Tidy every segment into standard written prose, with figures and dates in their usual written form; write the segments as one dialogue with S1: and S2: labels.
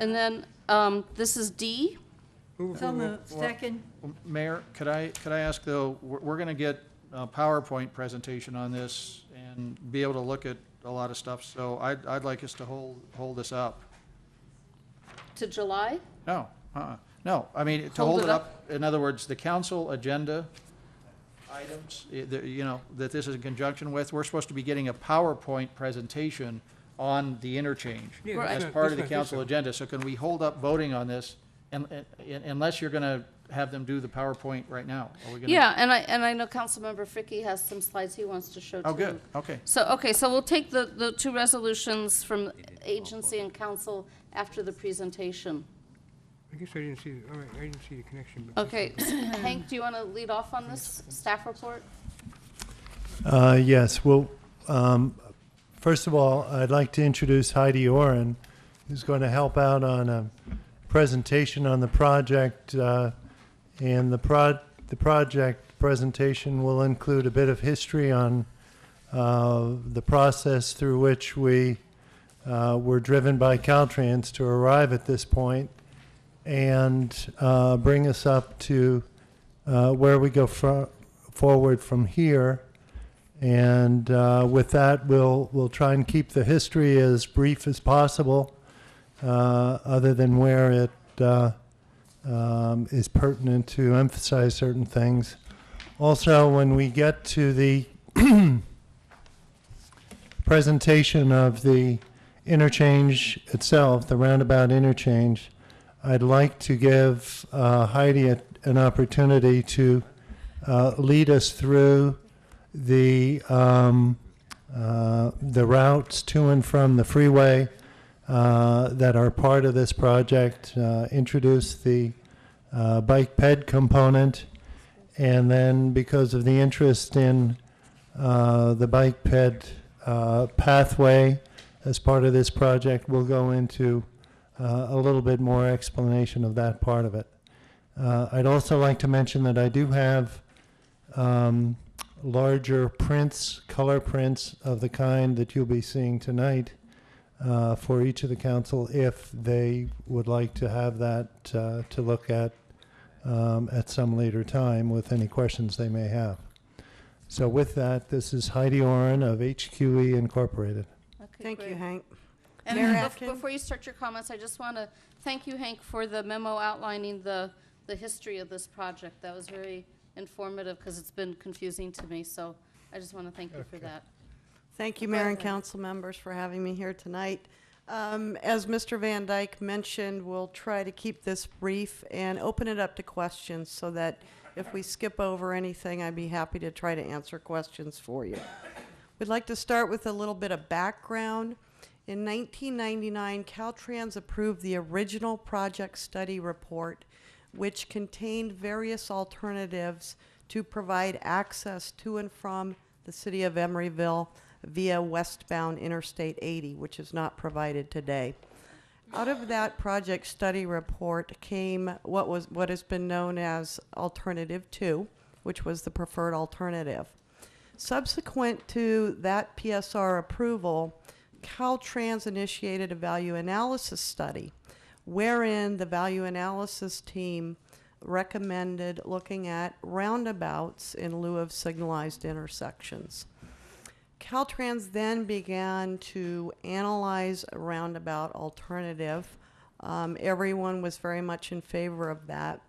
S1: And then this is D.
S2: So moved. Second.
S3: Mayor, could I ask though, we're going to get a PowerPoint presentation on this and be able to look at a lot of stuff, so I'd like us to hold this up.
S1: To July?
S3: No, no, I mean, to hold it up, in other words, the council agenda items, you know, that this is in conjunction with, we're supposed to be getting a PowerPoint presentation on the interchange
S2: Yeah,
S3: as
S2: that's
S3: part of the
S2: right,
S3: council agenda. So can we hold up voting on this, unless you're going to have them do the PowerPoint right now? Are we gonna?
S1: Yeah, and I know Councilmember Fricke has some slides he wants to show too.
S3: Oh, good, okay.
S1: So we'll take the two resolutions from agency and council after the presentation.
S2: I guess I didn't see, all right, I didn't see the connection. But
S1: Okay, Hank, do you want to lead off on this staff report?
S4: Yes, well, first of all, I'd like to introduce Heidi Oren, who's going to help out on a presentation on the project, and the project presentation will include a bit of history on the process through which we were driven by Caltrans to arrive at this point, and bring us up to where we go forward from here. And with that, we'll try and keep the history as brief as possible, other than where it is pertinent to emphasize certain things. Also, when we get to the presentation of the interchange itself, the roundabout interchange, I'd like to give Heidi an opportunity to lead us through the routes to and from the freeway that are part of this project, introduce the bike ped component, and then because of the interest in the bike ped pathway as part of this project, we'll go into a little bit more explanation of that part of it. I'd also like to mention that I do have larger prints, color prints of the kind that you'll be seeing tonight for each of the council if they would like to have that to look at some later time with any questions they may have. So with that, this is Heidi Oren of HQE Incorporated.
S1: Okay,
S2: Thank
S1: great.
S2: you, Hank.
S1: And
S2: Mayor
S1: before you start your comments, I just want to thank you, Hank, for the memo outlining the history of this project. That was very informative because it's been confusing to me. So I just want to thank you for that.
S5: Thank you, Mayor and council members, for having me here tonight. As Mr. Van Dyke mentioned, we'll try to keep this brief and open it up to questions so that if we skip over anything, I'd be happy to try to answer questions for you. We'd like to start with a little bit of background. In 1999, Caltrans approved the original project study report, which contained various alternatives to provide access to and from the city of Emeryville via westbound Interstate 80, which is not provided today. Out of that project study report came what has been known as Alternative 2, which was the preferred alternative. Subsequent to that PSR approval, Caltrans initiated a value analysis study wherein the value analysis team recommended looking at roundabouts in lieu of signalized intersections. Caltrans then began to analyze a roundabout alternative. Everyone was very much in favor of that.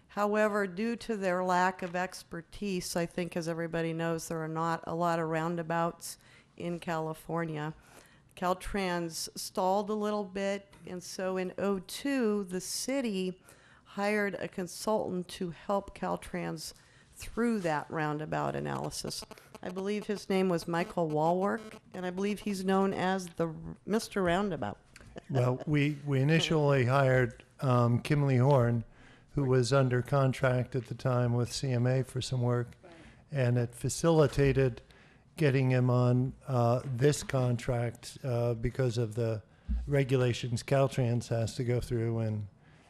S5: However, due to their lack of expertise, I think as everybody knows, there are not a lot of roundabouts in California. Caltrans stalled a little bit, and so in '02, the city hired a consultant to help Caltrans through that roundabout analysis. I believe his name was Michael Walwork, and I believe he's known as the Mr. Roundabout.
S4: Well, we initially hired Kimley Horn, who was under contract at the time with CMA for some work, and it facilitated getting him on this contract because of the regulations Caltrans has to go through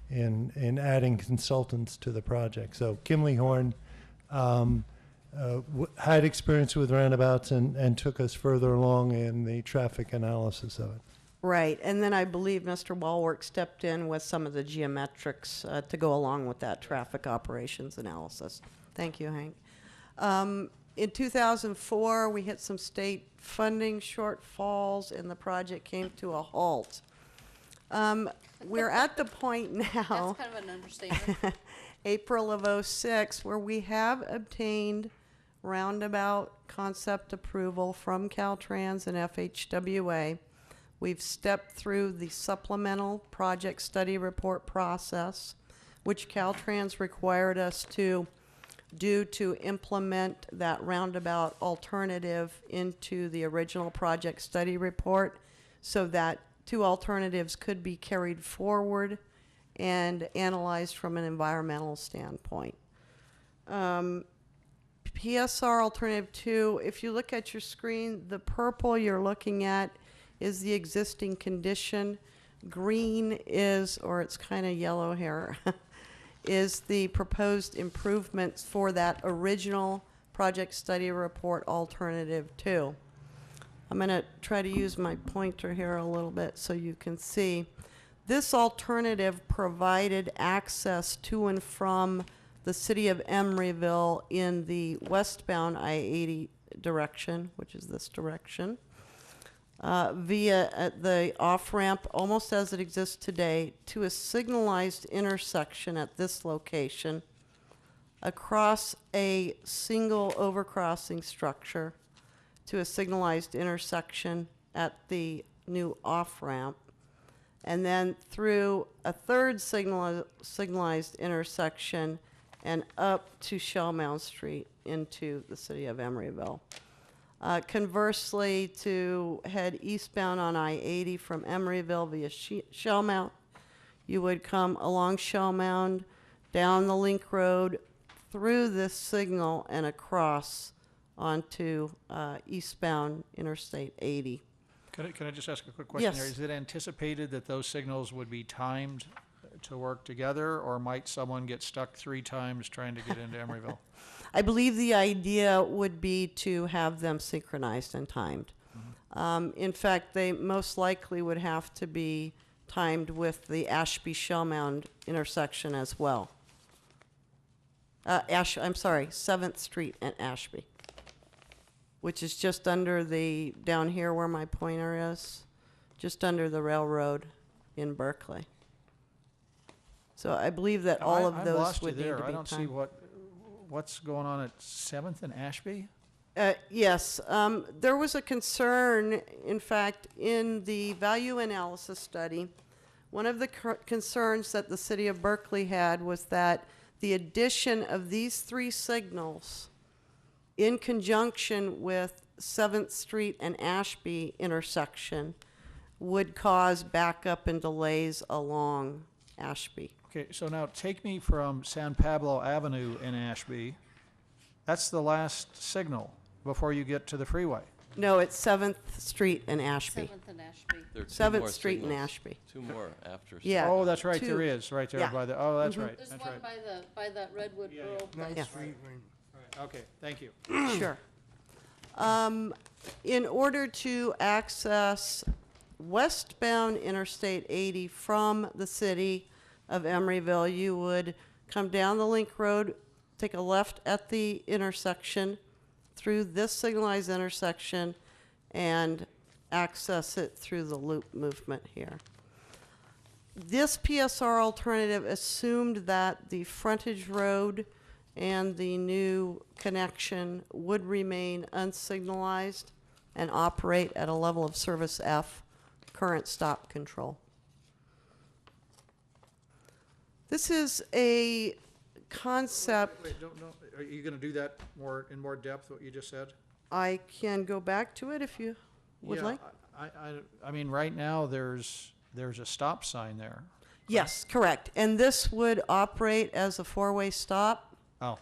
S4: in adding consultants to the project. So Kimley Horn had experience with roundabouts and took us further along in the traffic analysis of it.
S5: Right, and then I believe Mr. Walwork stepped in with some of the geometrics to go along with that traffic operations analysis. Thank you, Hank. In 2004, we hit some state funding shortfalls, and the project came to a halt. We're at the point now,
S1: That's kind of an understatement.
S5: April of '06, where we have obtained roundabout concept approval from Caltrans and FHWA. We've stepped through the supplemental project study report process, which Caltrans required us to do to implement that roundabout alternative into the original project study report, so that two alternatives could be carried forward and analyzed from an environmental standpoint. PSR Alternative 2, if you look at your screen, the purple you're looking at is the existing condition. Green is, or it's kind of yellow here, is the proposed improvements for that original project study report Alternative 2. I'm going to try to use my pointer here a little bit so you can see. This alternative provided access to and from the city of Emeryville in the westbound I-80 direction, which is this direction, via the off-ramp, almost as it exists today, to a signalized intersection at this location, across a single overcrossing structure to a signalized intersection at the new off-ramp, and then through a third signalized intersection and up to Shellmound Street into the city of Emeryville. Conversely, to head eastbound on I-80 from Emeryville via Shellmound, you would come along Shellmound, down the Link Road, through this signal and across onto eastbound Interstate 80.
S3: Can I just ask a quick question there?
S5: Yes.
S3: Is it anticipated that those signals would be timed to work together, or might someone get stuck 3 times trying to get into Emeryville?
S5: I believe the idea would be to have them synchronized and timed. In fact, they most likely would have to be timed with the Ashby Shellmound intersection as well. I'm sorry, 7th Street and Ashby, which is just under the, down here where my pointer is, just under the railroad in Berkeley. So I believe that all of
S3: I've
S5: those
S3: lost you
S5: would need
S3: there.
S5: to be
S3: I don't see
S5: timed.
S3: what's going on at 7th and Ashby?
S5: Yes, there was a concern, in fact, in the value analysis study. One of the concerns that the city of Berkeley had was that the addition of these 3 signals in conjunction with 7th Street and Ashby intersection would cause backup and delays along Ashby.
S3: Okay, so now take me from San Pablo Avenue in Ashby. That's the last signal before you get to the freeway.
S5: No, it's 7th Street and Ashby.
S1: 7th and Ashby.
S6: There are 2
S5: 7th
S6: more
S5: Street and
S6: signals.
S5: Ashby.
S6: 2 more after.
S5: Yeah.
S3: Oh, that's right,
S5: 2.
S3: there is, right there
S5: Yeah.
S3: by the, oh, that's right,
S1: There's
S3: that's
S1: one
S3: right.
S1: by that Redwood
S3: Yeah,
S1: Rural
S3: yeah.
S1: place.
S5: Yeah.
S2: Street, right.
S3: Okay, thank you.
S5: Sure. In order to access westbound Interstate 80 from the city of Emeryville, you would come down the Link Road, take a left at the intersection, through this signalized intersection, and access it through the loop movement here. This PSR alternative assumed that the frontage road and the new connection would remain unsignalized and operate at a level of service F, current stop control. This is a concept.
S3: Wait, don't, are you gonna do that in more depth, what you just said?
S5: I can go back to it if you would
S3: Yeah,
S5: like.
S3: I mean, right now, there's a stop sign there.
S5: Yes, correct. And this would operate as a 4-way stop,
S3: Oh,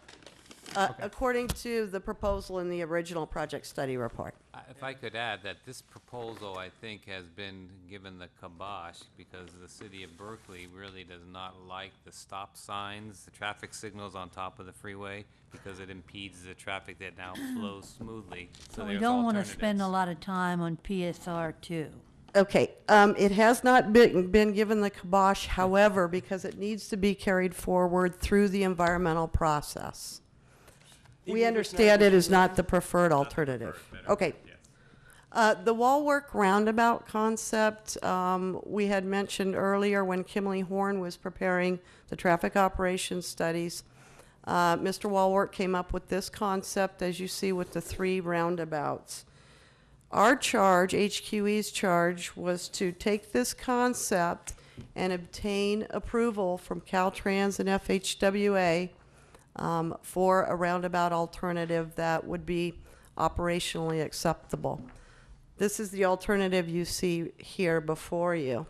S3: okay.
S5: according to the proposal in the original project study report.
S7: If I could add that this proposal, I think, has been given the kibosh because the city of Berkeley really does not like the stop signs, the traffic signals on top of the freeway, because it impedes the traffic that now flows smoothly.
S8: So we
S7: there's
S8: don't want to spend a
S7: alternatives.
S8: lot of time on PSR 2.
S5: Okay, it has not been given the kibosh, however, because it needs to be carried forward through the environmental process. We understand it is not the preferred alternative. Okay. The Wallwork roundabout concept, we had mentioned earlier when Kimley Horn was preparing the traffic operations studies. Mr. Wallwork came up with this concept, as you see, with the 3 roundabouts. Our charge, HQE's charge, was to take this concept and obtain approval from Caltrans and FHWA for a roundabout alternative that would be operationally acceptable. This is the alternative you see here before you.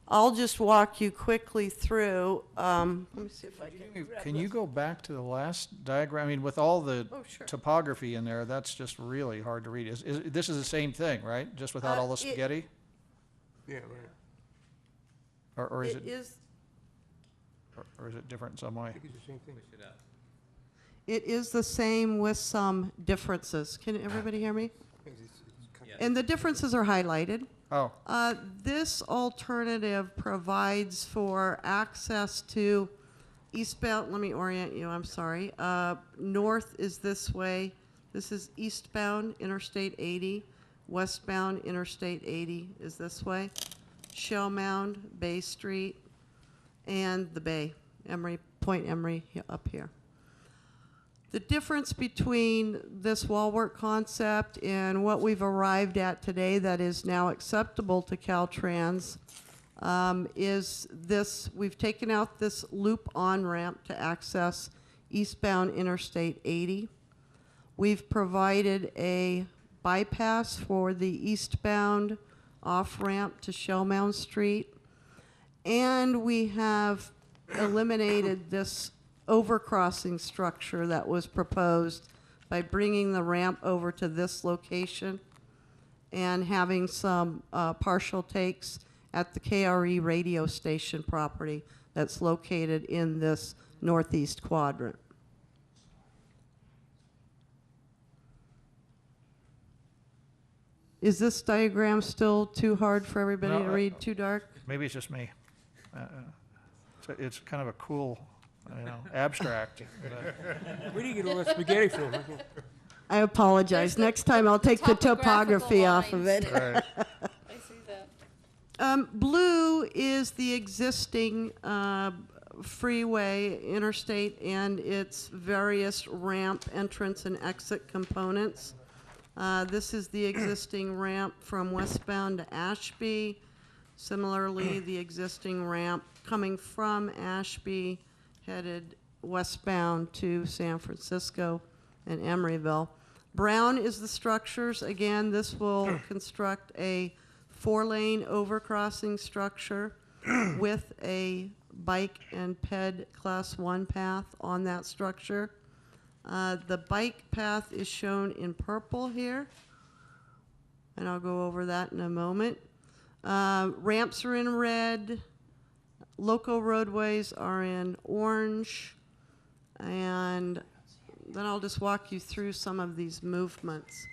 S5: I'll just walk you quickly through. Let me see if I can.
S3: Can you go back to the last diagram? I mean, with all the
S5: Oh, sure.
S3: topography in there, that's just really hard to read. This is the same thing, right? Just without all the spaghetti?
S2: Yeah, right.
S3: Or is
S5: It
S3: it,
S5: is,
S3: or is it different in some way?
S2: I think it's the same thing.
S5: it is the same with some differences. Can everybody hear me? And the differences are highlighted.
S3: Oh,
S5: This alternative provides for access to eastbound, let me orient you, I'm sorry. North is this way. This is eastbound Interstate 80. Westbound Interstate 80 is this way. Shell Mound, Bay Street, and the Bay, Point Emery up here. The difference between this Wallwork concept and what we've arrived at today that is now acceptable to Caltrans is this: we've taken out this loop on-ramp to access eastbound Interstate 80. We've provided a bypass for the eastbound off-ramp to Shell Mound Street. And we have eliminated this overcrossing structure that was proposed by bringing the ramp over to this location and having some partial takes at the KRE radio station property that's located in this northeast quadrant. Is this diagram still too hard for everybody
S3: No,
S5: to read, too dark?
S3: maybe it's just me. It's kind of a cool, abstract.
S2: Where do you get all that spaghetti from?
S5: I apologize.
S1: There's the-
S5: Next time I'll take the topography
S1: topographical
S5: off of
S1: lines
S5: it.
S1: there.
S3: Right.
S1: I see that.
S5: Blue is the existing freeway, interstate, and its various ramp entrance and exit components. This is the existing ramp from westbound to Ashby. Similarly, the existing ramp coming from Ashby headed westbound to San Francisco and Emeryville. Brown is the structures. Again, this will construct a 4-lane overcrossing structure with a bike and ped class 1 path on that structure. The bike path is shown in purple here, and I'll go over that in a moment. Ramps are in red, local roadways are in orange, and then I'll just walk you through some of these movements.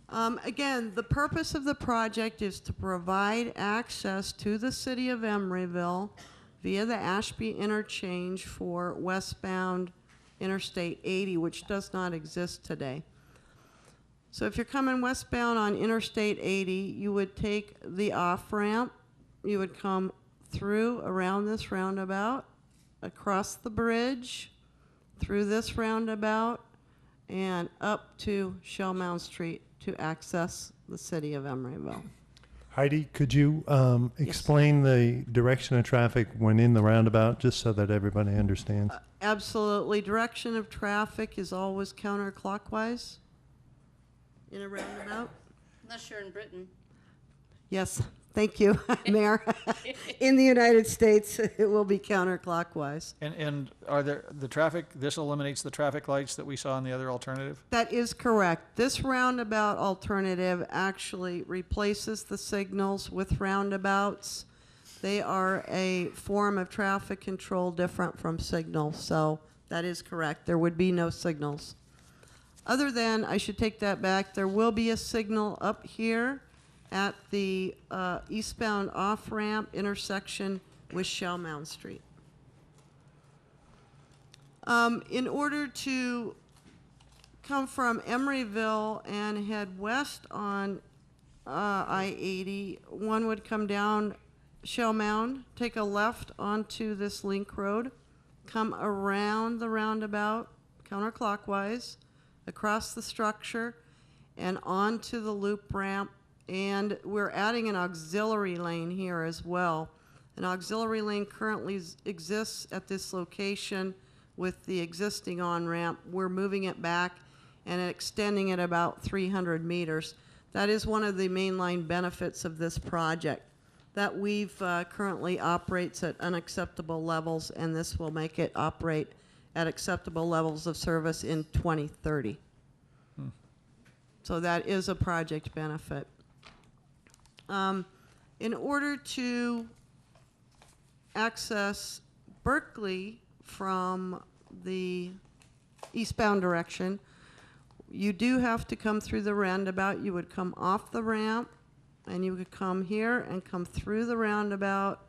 S5: Again, the purpose of the project is to provide access to the city of Emeryville via the Ashby Interchange for westbound Interstate 80, which does not exist today. So if you're coming westbound on Interstate 80, you would take the off-ramp, you would come through around this roundabout, across the bridge, through this roundabout, and up to Shell Mound Street to access the city of Emeryville.
S4: Heidi, could you explain the direction of traffic when in the roundabout, just so that everybody understands?
S5: Absolutely. Direction of traffic is always counterclockwise in a roundabout.
S1: Unless you're in Britain.
S5: Yes, thank you, Mayor. In the United States, it will be counterclockwise.
S3: And are there, this eliminates the traffic lights that we saw in the other alternative?
S5: That is correct. This roundabout alternative actually replaces the signals with roundabouts. They are a form of traffic control different from signals, so that is correct. There would be no signals. Other than, I should take that back, there will be a signal up here at the eastbound off-ramp intersection with Shell Mound Street. In order to come from Emeryville and head west on I-80, one would come down Shell Mound, take a left onto this link road, come around the roundabout counterclockwise, across the structure, and onto the loop ramp. And we're adding an auxiliary lane here as well. An auxiliary lane currently exists at this location with the existing on-ramp. We're moving it back and extending it about 300 meters. That is one of the mainline benefits of this project, that we've currently operates at unacceptable levels, and this will make it operate at acceptable levels of service in 2030. So that is a project benefit. In order to access Berkeley from the eastbound direction, you do have to come through the roundabout. You would come off the ramp, and you could come here and come through the roundabout,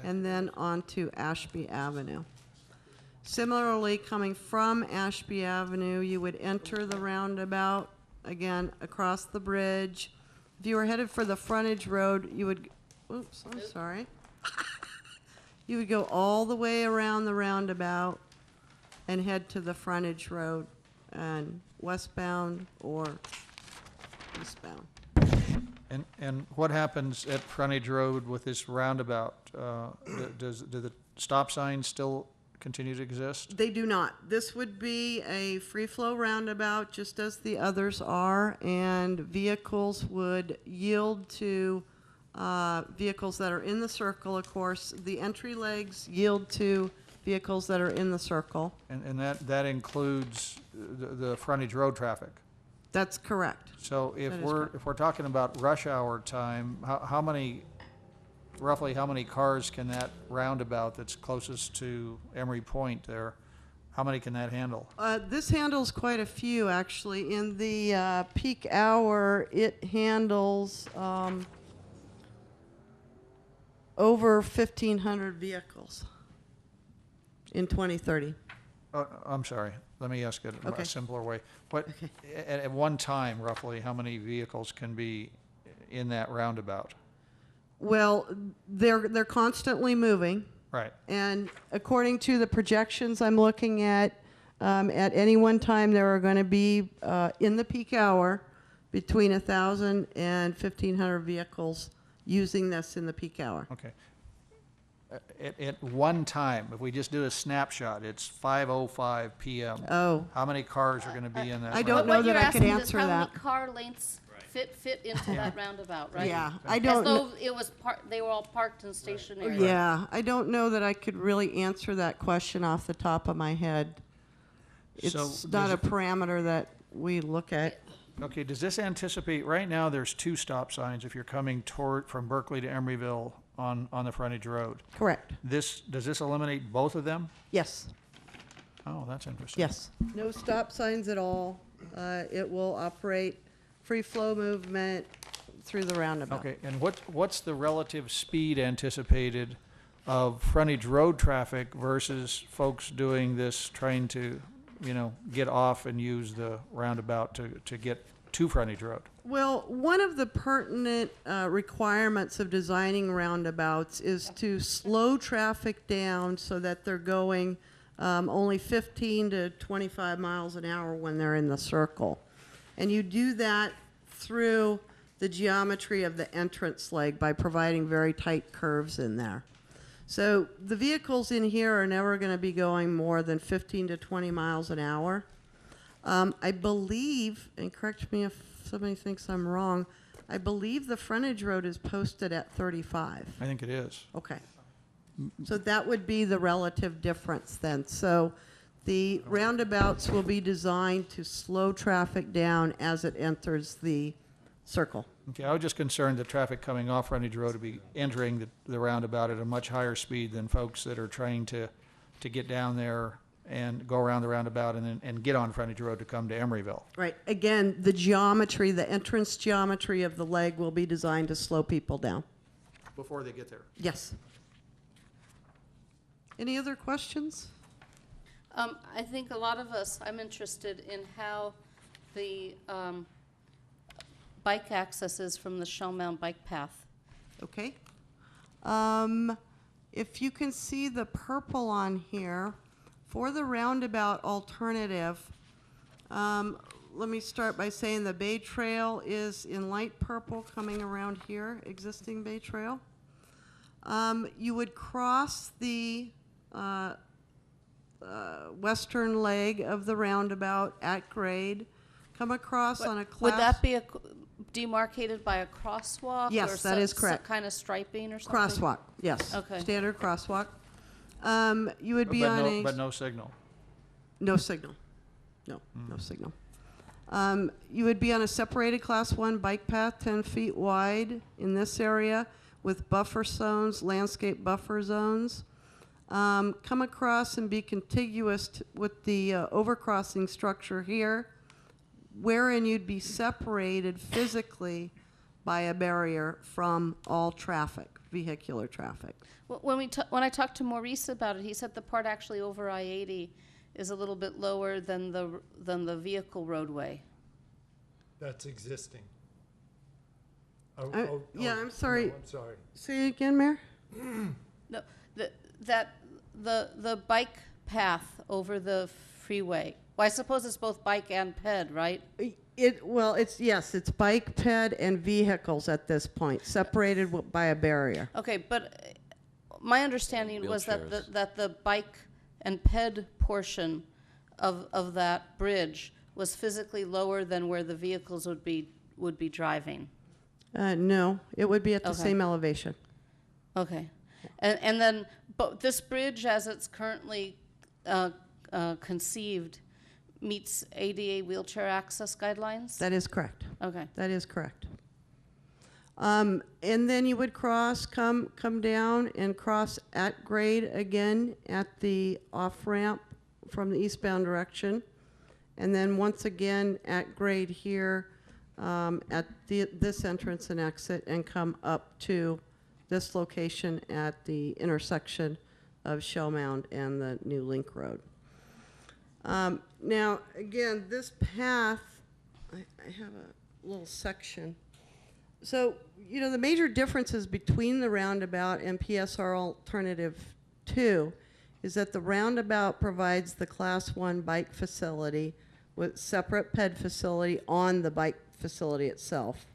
S5: and then onto Ashby Avenue. Similarly, coming from Ashby Avenue, you would enter the roundabout, again, across the bridge. If you were headed for the frontage road, you would, oops, I'm sorry. You would go all the way around the roundabout and head to the frontage road, and westbound or eastbound.
S3: And what happens at frontage road with this roundabout? Do the stop signs still continue to exist?
S5: They do not. This would be a free-flow roundabout, just as the others are, and vehicles would yield to vehicles that are in the circle, of course. The entry legs yield to vehicles that are in the circle.
S3: And that includes the frontage road traffic?
S5: That's correct.
S3: So if
S5: That is
S3: we're,
S5: correct.
S3: if we're talking about rush hour time, how many, roughly how many cars can that roundabout that's closest to Emery Point there, how many can that handle?
S5: This handles quite a few, actually. In the peak hour, it handles over 1,500 vehicles in 2030.
S3: I'm sorry, let me ask it
S5: Okay.
S3: a simpler way. What, at one time, roughly, how many vehicles can be in that roundabout?
S5: Well, they're constantly moving.
S3: Right,
S5: And according to the projections I'm looking at any one time, there are going to be, in the peak hour, between 1,000 and 1,500 vehicles using this in the peak hour.
S3: okay. At one time, if we just do a snapshot, it's 5:05 PM.
S5: Oh,
S3: How many cars are gonna be in that?
S5: I don't
S3: roundabout?
S5: know
S1: What you're
S5: that I could
S1: asking is
S5: answer
S1: how many
S5: that.
S1: car lengths fit into that roundabout, right?
S5: yeah, I
S1: As
S5: don't.
S1: though it was they were all parked and stationary.
S5: Yeah, I don't know that I could really answer that question off the top of my head.
S3: So
S5: It's not
S3: does
S5: a parameter that we look at.
S3: Okay, does this anticipate, right now, there's 2 stop signs if you're coming from Berkeley to Emeryville on the frontage road.
S5: Correct.
S3: Does this eliminate both of them?
S5: Yes,
S3: Oh, that's interesting.
S5: yes. No stop signs at all. It will operate free flow movement through the roundabout.
S3: Okay, and what's the relative speed anticipated of frontage road traffic versus folks doing this, trying to, get off and use the roundabout to get to frontage road?
S5: Well, one of the pertinent requirements of designing roundabouts is to slow traffic down so that they're going only 15 to 25 miles an hour when they're in the circle. And you do that through the geometry of the entrance leg by providing very tight curves in there. So the vehicles in here are never going to be going more than 15 to 20 miles an hour. I believe, and correct me if somebody thinks I'm wrong, I believe the frontage road is posted at 35.
S3: I think it is.
S5: Okay. So that would be the relative difference then. So the roundabouts will be designed to slow traffic down as it enters the circle.
S3: Okay, I was just concerned that traffic coming off frontage road would be entering the roundabout at a much higher speed than folks that are trying to get down there and go around the roundabout and get on frontage road to come to Emeryville.
S5: Right. Again, the geometry, the entrance geometry of the leg will be designed to slow people down.
S3: Before they get there.
S5: Yes. Any other questions?
S1: I think a lot of us, I'm interested in how the bike access is from the Shell Mound bike path.
S5: Okay. If you can see the purple on here, for the roundabout alternative, let me start by saying the Bay Trail is in light purple coming around here, existing Bay Trail. You would cross the western leg of the roundabout at grade, come across on a class.
S1: Would that be demarcated by a crosswalk?
S5: Yes,
S1: or
S5: that is correct.
S1: Kind of striping or something?
S5: Crosswalk, yes.
S1: Okay.
S5: Standard crosswalk. You would be
S3: But
S5: on a...
S3: but no signal.
S5: No signal. No, no signal. You would be on a separated Class 1 bike path, 10 feet wide in this area with buffer zones, landscape buffer zones. Come across and be contiguous with the overcrossing structure here, wherein you'd be separated physically by a barrier from all traffic, vehicular traffic.
S1: When I talked to Maurice about it, he said the part actually over I-80 is a little bit lower than the vehicle roadway.
S4: That's existing.
S5: Yeah, I'm sorry.
S4: No, I'm sorry.
S5: Say it again, Mayor?
S1: No, the bike path over the freeway. Well, I suppose it's both bike and ped, right?
S5: It's bike, ped, and vehicles at this point, separated by a barrier.
S1: Okay, but my understanding was
S7: Wheelchairs.
S1: that the bike and ped portion of that bridge was physically lower than where the vehicles would be driving.
S5: No, it would be at the
S1: Okay.
S5: same elevation.
S1: Okay, and then but this bridge, as it's currently conceived, meets ADA wheelchair access guidelines.
S5: That is correct.
S1: Okay.
S5: That is correct. And then you would come down and cross at grade again at the off-ramp from the eastbound direction. And then once again at grade here at this entrance and exit, and come up to this location at the intersection of Shell Mound and the new Link Road. Now, again, this path, I have a little section. So, the major differences between the roundabout and PSR Alternative 2 is that the roundabout provides the Class 1 bike facility with separate ped facility on the bike facility itself.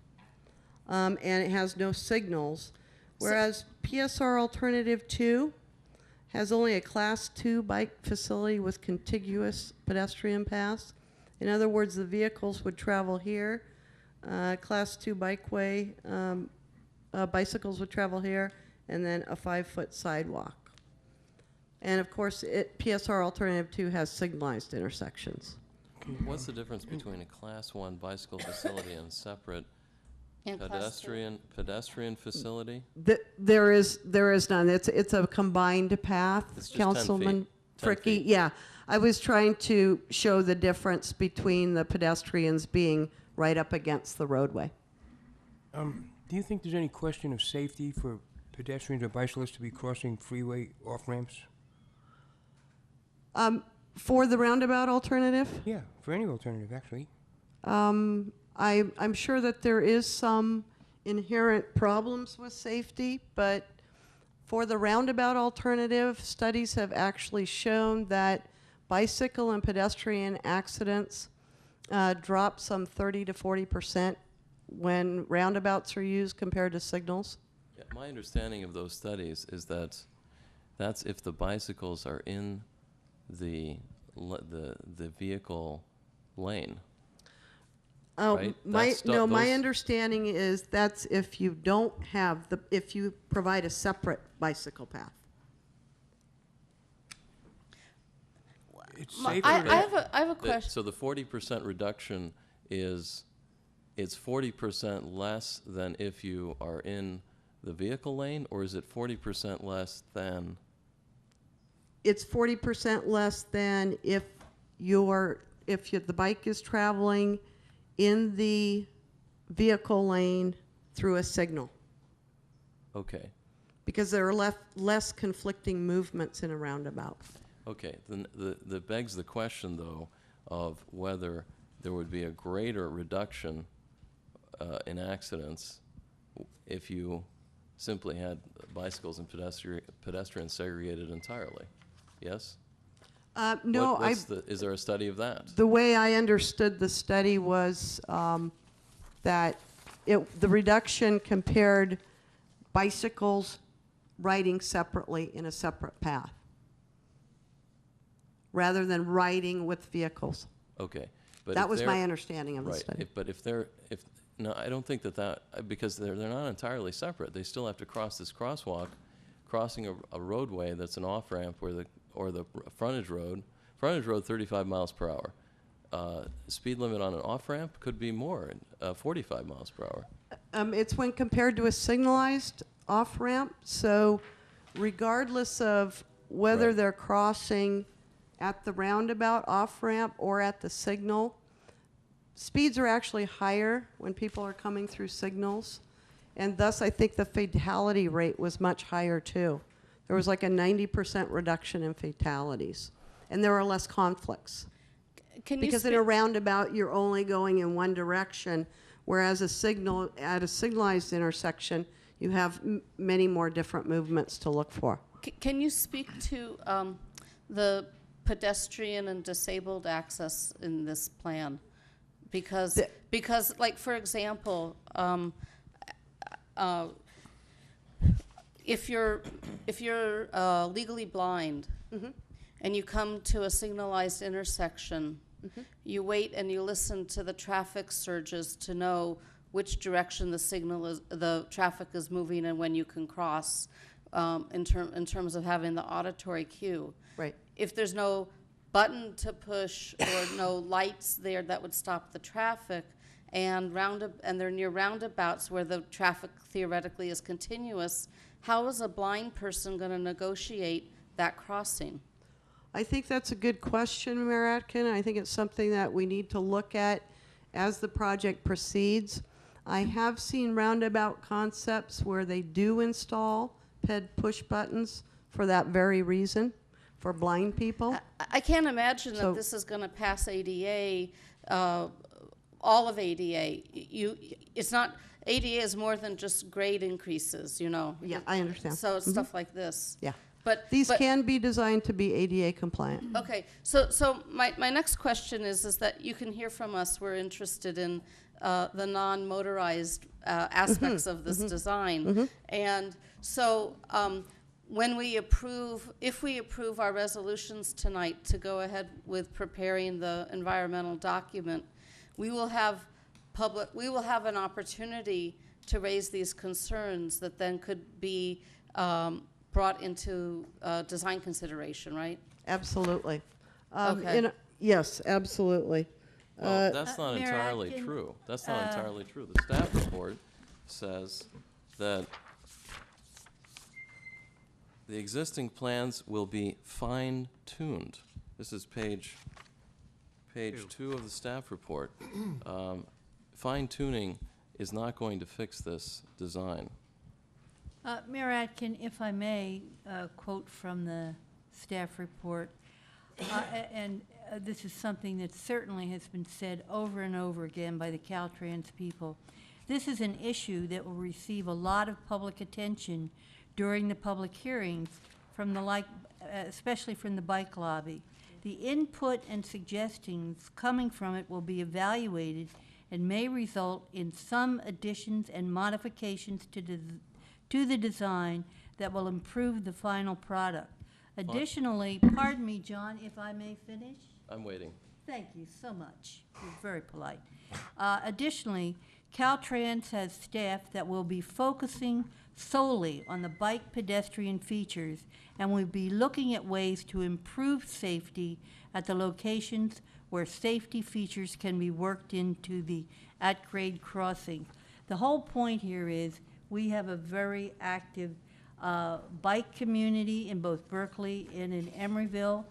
S5: And it has no signals, whereas PSR Alternative 2 has only a Class 2 bike facility with contiguous pedestrian paths. In other words, the vehicles would travel here, Class 2 bikeway, bicycles would travel here, and then a 5-foot sidewalk. And of course, PSR Alternative 2 has signalized intersections.
S6: What's the difference between a Class 1 bicycle facility and separate
S1: And class two.
S6: pedestrian facility?
S5: There is none. It's a combined path,
S6: It's just 10
S5: Councilman
S6: feet. 10
S5: Fricke.
S6: feet.
S5: Yeah, I was trying to show the difference between the pedestrians being right up against the roadway.
S2: Do you think there's any question of safety for pedestrians or bicyclists to be crossing freeway off-ramps?
S5: For the roundabout alternative,
S2: Yeah, for any alternative, actually.
S5: I'm sure that there is some inherent problems with safety, but for the roundabout alternative, studies have actually shown that bicycle and pedestrian accidents drop some 30 to 40% when roundabouts are used compared to signals.
S6: Yeah, my understanding of those studies is that that's if the bicycles are in the vehicle lane. Right?
S5: My understanding is that's if you don't have if you provide a separate bicycle path.
S2: It's
S1: I
S2: safer.
S1: have a question.
S6: So the 40% reduction it's 40% less than if you are in the vehicle lane, or is it 40% less than?
S5: it's 40% less than if the bike is traveling in the vehicle lane through a signal,
S6: Okay,
S5: because there are less conflicting movements in a roundabout.
S6: okay, then that begs the question, though, of whether there would be a greater reduction in accidents if you simply had bicycles and pedestrians segregated entirely. Yes?
S5: No,
S6: Is there a study of that?
S5: the way I understood the study was that the reduction compared bicycles riding separately in a separate path, rather than riding with vehicles.
S6: Okay. But
S5: That
S6: if
S5: was
S6: they're-
S5: my understanding of the
S6: Right,
S5: study.
S6: no, I don't think because they're not entirely separate. They still have to cross this crosswalk, crossing a roadway that's an off-ramp or the frontage road, 35 miles per hour. Speed limit on an off-ramp could be more, 45 miles per hour.
S5: It's when compared to a signalized off-ramp, so regardless of whether
S6: Right.
S5: they're crossing at the roundabout off-ramp or at the signal, speeds are actually higher when people are coming through signals, and thus I think the fatality rate was much higher too. There was like a 90% reduction in fatalities, and there were less conflicts.
S1: Can you
S5: Because in a roundabout, you're only going in one direction, whereas at a signalized intersection, you have many more different movements to look for.
S1: Can you speak to the pedestrian and disabled access in this plan? Because, like, for example, if you're legally blind and you come to a signalized intersection, you wait and you listen to the traffic surges to know which direction the traffic is moving and when you can cross, in terms of having the auditory cue.
S5: Right.
S1: If there's no button to push or no lights there that would stop the traffic, and they're near roundabouts where the traffic theoretically is continuous, how is a blind person going to negotiate that crossing?
S5: I think that's a good question, Mayor Atkin. I think it's something that we need to look at as the project proceeds. I have seen roundabout concepts where they do install PED push buttons for that very reason, for blind people.
S1: I can't imagine
S5: So-
S1: that this is going to pass ADA, all of ADA. It's not, ADA is more than just grade increases, you know.
S5: Yeah, I understand.
S1: So it's stuff like this.
S5: Yeah.
S1: But
S5: These
S1: but-
S5: can be designed to be ADA compliant.
S1: Okay, so my next question is that you can hear from us, we're interested in the non-motorized aspects of this design. And so if we approve our resolutions tonight to go ahead with preparing the environmental document, we will have an opportunity to raise these concerns that then could be brought into design consideration, right?
S5: Absolutely.
S1: Okay.
S5: Yes, absolutely.
S6: Well, that's not
S8: Mayor
S6: entirely
S8: Atkin,
S6: true. That's not entirely true. The staff report says that the existing plans will be fine-tuned. This is page 2 of the staff report. Fine-tuning is not going to fix this design.
S8: Mayor Atkin, if I may, quote from the staff report, and this is something that certainly has been said over and over again by the Caltrans people. This is an issue that will receive a lot of public attention during the public hearings especially from the bike lobby. The input and suggestions coming from it will be evaluated and may result in some additions and modifications to the design that will improve the final product. Additionally, pardon me, John, if I may finish?
S6: I'm waiting.
S8: Thank you so much. You're very polite. Additionally, Caltrans has staff that will be focusing solely on the bike pedestrian features and will be looking at ways to improve safety at the locations where safety features can be worked into the at-grade crossing. The whole point here is we have a very active bike community in both Berkeley and in Emeryville,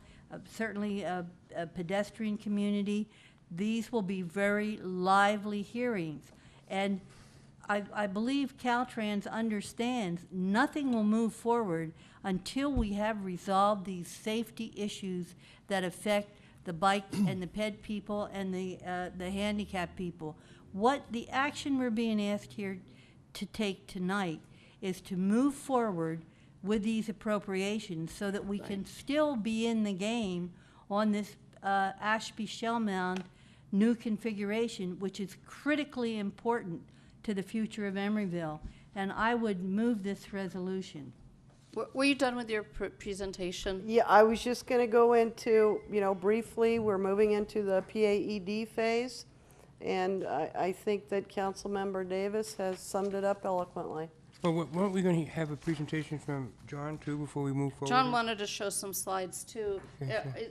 S8: certainly a pedestrian community. These will be very lively hearings. And I believe Caltrans understands nothing will move forward until we have resolved these safety issues that affect the bike and the ped people and the handicapped people. What the action we're being asked here to take tonight is to move forward with these appropriations so that we can still be in the game on this Ashby Shell Mound new configuration, which is critically important to the future of Emeryville. And I would move this resolution.
S1: Were you done with your presentation?
S5: Yeah, I was just going to go into, briefly, we're moving into the PAED phase, and I think that Councilmember Davis has summed it up eloquently.
S2: Well, weren't we going to have a presentation from John, too, before we move forward?
S1: John wanted to show some slides, too.
S2: Okay,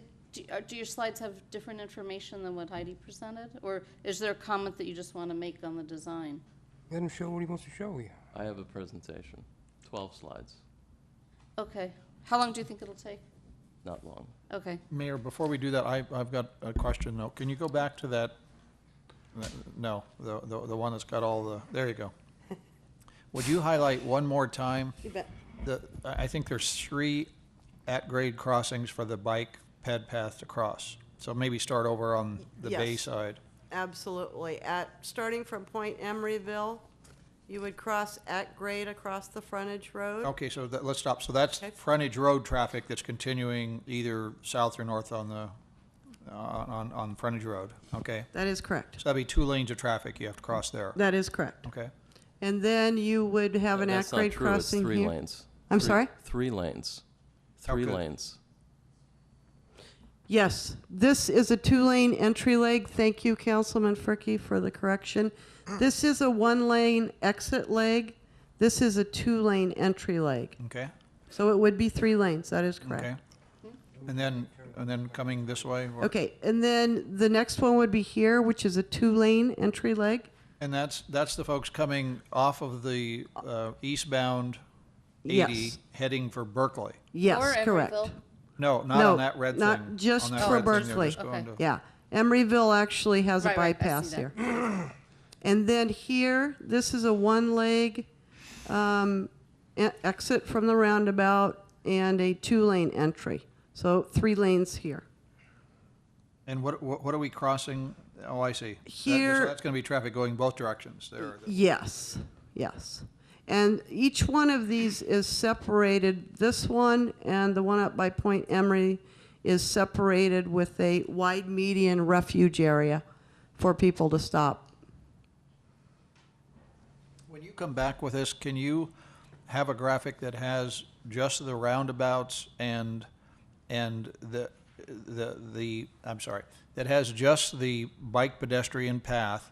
S1: Do your slides have different information than what Heidi presented? Or is there a comment that you just want to make on the design?
S2: Let him show what he wants to show you.
S6: I have a presentation, 12 slides,
S1: Okay. How long do you think it'll take?
S6: not long.
S1: Okay.
S3: Mayor, before we do that, I've got a question, though. Can you go back to that? No, the one that's got all the, there you go. Would you highlight one more time?
S5: You bet.
S3: I think there's 3 at-grade crossings for the bike ped path to cross. So maybe start over on the
S5: Yes.
S3: bay side.
S5: Absolutely. Starting from Point Emeryville, you would cross at grade across the frontage road.
S3: Okay, so let's stop. So that's
S5: Okay.
S3: frontage road traffic that's continuing either south or north on the, on frontage road, okay?
S5: That is correct.
S3: So that'd be 2 lanes of traffic you have to cross there,
S5: That is correct.
S3: okay?
S5: And then you would have an
S6: That's not
S5: at-grade
S6: true, it's
S5: crossing
S6: 3
S5: here.
S6: lanes.
S5: I'm
S6: Three-
S5: sorry?
S6: 3 lanes. 3
S3: Okay.
S6: lanes.
S5: Yes, this is a 2-lane entry leg. Thank you, Councilman Fricke, for the correction. This is a 1-lane exit leg. This is a 2-lane entry leg.
S3: Okay,
S5: So it would be 3 lanes. That is
S3: okay.
S5: correct.
S3: And then coming this way? or-
S5: Okay, and then the next one would be here, which is a 2-lane entry leg.
S3: And that's the folks coming off of the eastbound 80,
S5: Yes.
S3: heading for Berkeley.
S5: Yes,
S1: Or
S5: correct.
S1: Emeryville?
S3: No, not
S5: No,
S3: on that red thing.
S5: not just
S3: On that
S5: for
S3: red thing, they're
S5: Berkeley.
S3: just going
S1: Okay.
S3: to-
S5: Yeah, Emeryville actually has a
S1: Right, right, I see
S5: bypass
S1: that.
S5: here. And then here, this is a 1-leg exit from the roundabout and a 2-lane entry. So 3 lanes here.
S3: And what are we crossing? Oh, I see.
S5: Here-
S3: So that's going to be traffic going both directions there.
S5: Yes, yes. And each one of these is separated. This one and the one up by Point Emery is separated with a wide median refuge area for people to stop.
S3: When you come back with this, can you have a graphic that has just the roundabouts and the I'm sorry, that has just the bike pedestrian path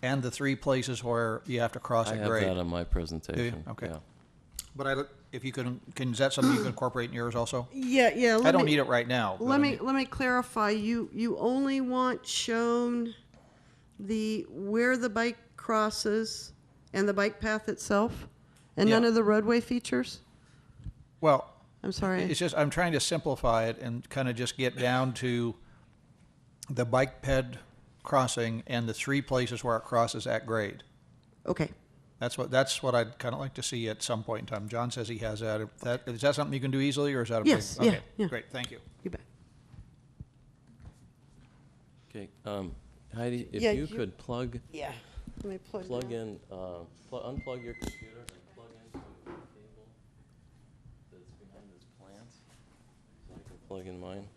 S3: and the 3 places where you have to cross
S6: I
S3: at
S6: have
S3: grade?
S6: that on my presentation.
S3: Okay.
S6: Yeah.
S3: But if you is that something you can incorporate in yours also?
S5: Yeah.
S3: I don't need it right now. but I
S5: Let
S3: mean-
S5: me clarify. You only want shown where the bike crosses and the bike path itself, and none
S3: Yeah.
S5: of the roadway features?
S3: Well,
S5: I'm sorry.
S3: it's just, I'm trying to simplify it and kind of just get down to the bike ped crossing and the 3 places where it crosses at grade.
S5: Okay.
S3: That's what I'd kind of like to see at some point in time. John says he has that. Is that something you can do easily, or is that a big?
S5: Yes, yeah,
S3: Okay,
S5: yeah.
S3: great, thank you.
S5: You bet.
S6: Okay, Heidi, if
S5: Yeah,
S6: you
S5: you-
S6: could plug
S5: Yeah. Let me plug
S6: in, unplug your computer and plug into the cable that's behind this plant, so I can plug in mine.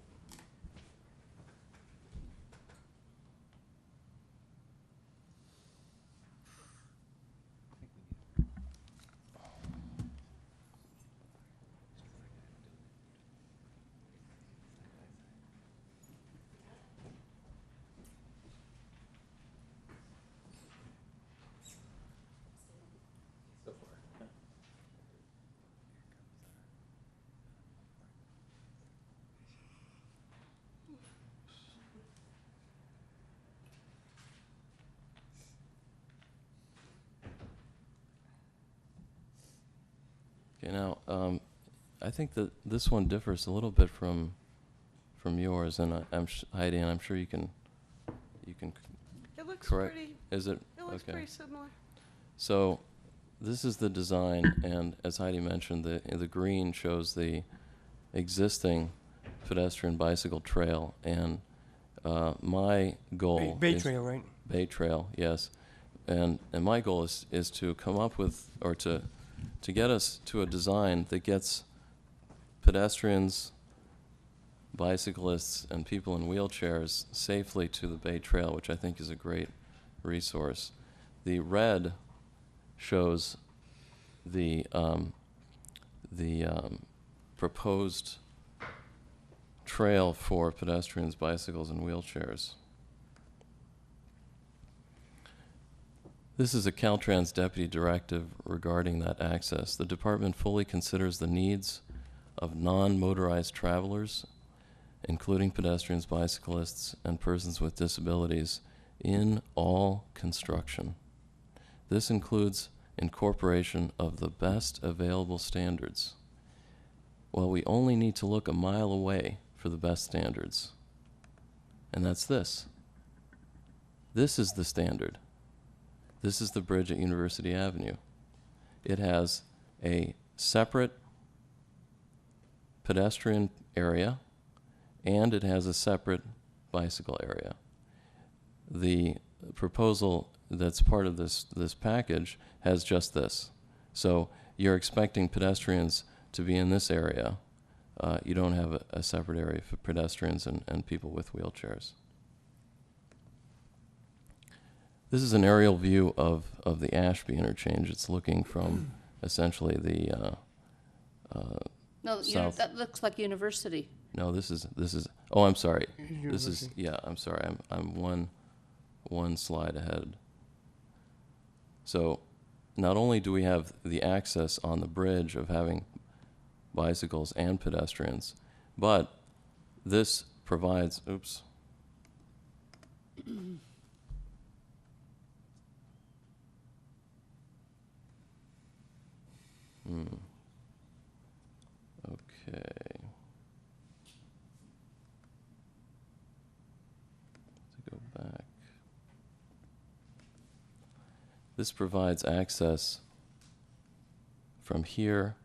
S6: Okay, now, I think that this one differs a little bit from yours, and Heidi, and I'm sure you can
S5: It looks
S6: correct.
S5: pretty,
S6: Is it?
S5: it looks
S6: Okay.
S5: pretty similar.
S6: So, this is the design, and as Heidi mentioned, the green shows the existing pedestrian bicycle trail, and my goal
S2: Bay
S6: is
S2: Trail, right?
S6: Bay Trail, yes, and my goal is to come up with, or to get us to a design that gets pedestrians, bicyclists, and people in wheelchairs safely to the Bay Trail, which I think is a great resource. The red shows the proposed trail for pedestrians, bicycles, and wheelchairs. This is a Caltrans deputy directive regarding that access. The department fully considers the needs of non-motorized travelers, including pedestrians, bicyclists, and persons with disabilities, in all construction. This includes incorporation of the best available standards. Well, we only need to look a mile away for the best standards, and that's this. This is the standard. This is the bridge at University Avenue. It has a separate pedestrian area, and it has a separate bicycle area. The proposal that's part of this package has just this. So you're expecting pedestrians to be in this area. You don't have a separate area for pedestrians and people with wheelchairs. This is an aerial view of the Ashby interchange. It's looking from essentially the
S1: No,
S6: south.
S1: that looks like University.
S6: No, this is. Oh, I'm sorry.
S2: University.
S6: This is. Yeah, I'm sorry. I'm one slide ahead. So, not only do we have the access on the bridge of having bicycles and pedestrians, but this provides. Oops. Okay. To go back. This provides access from here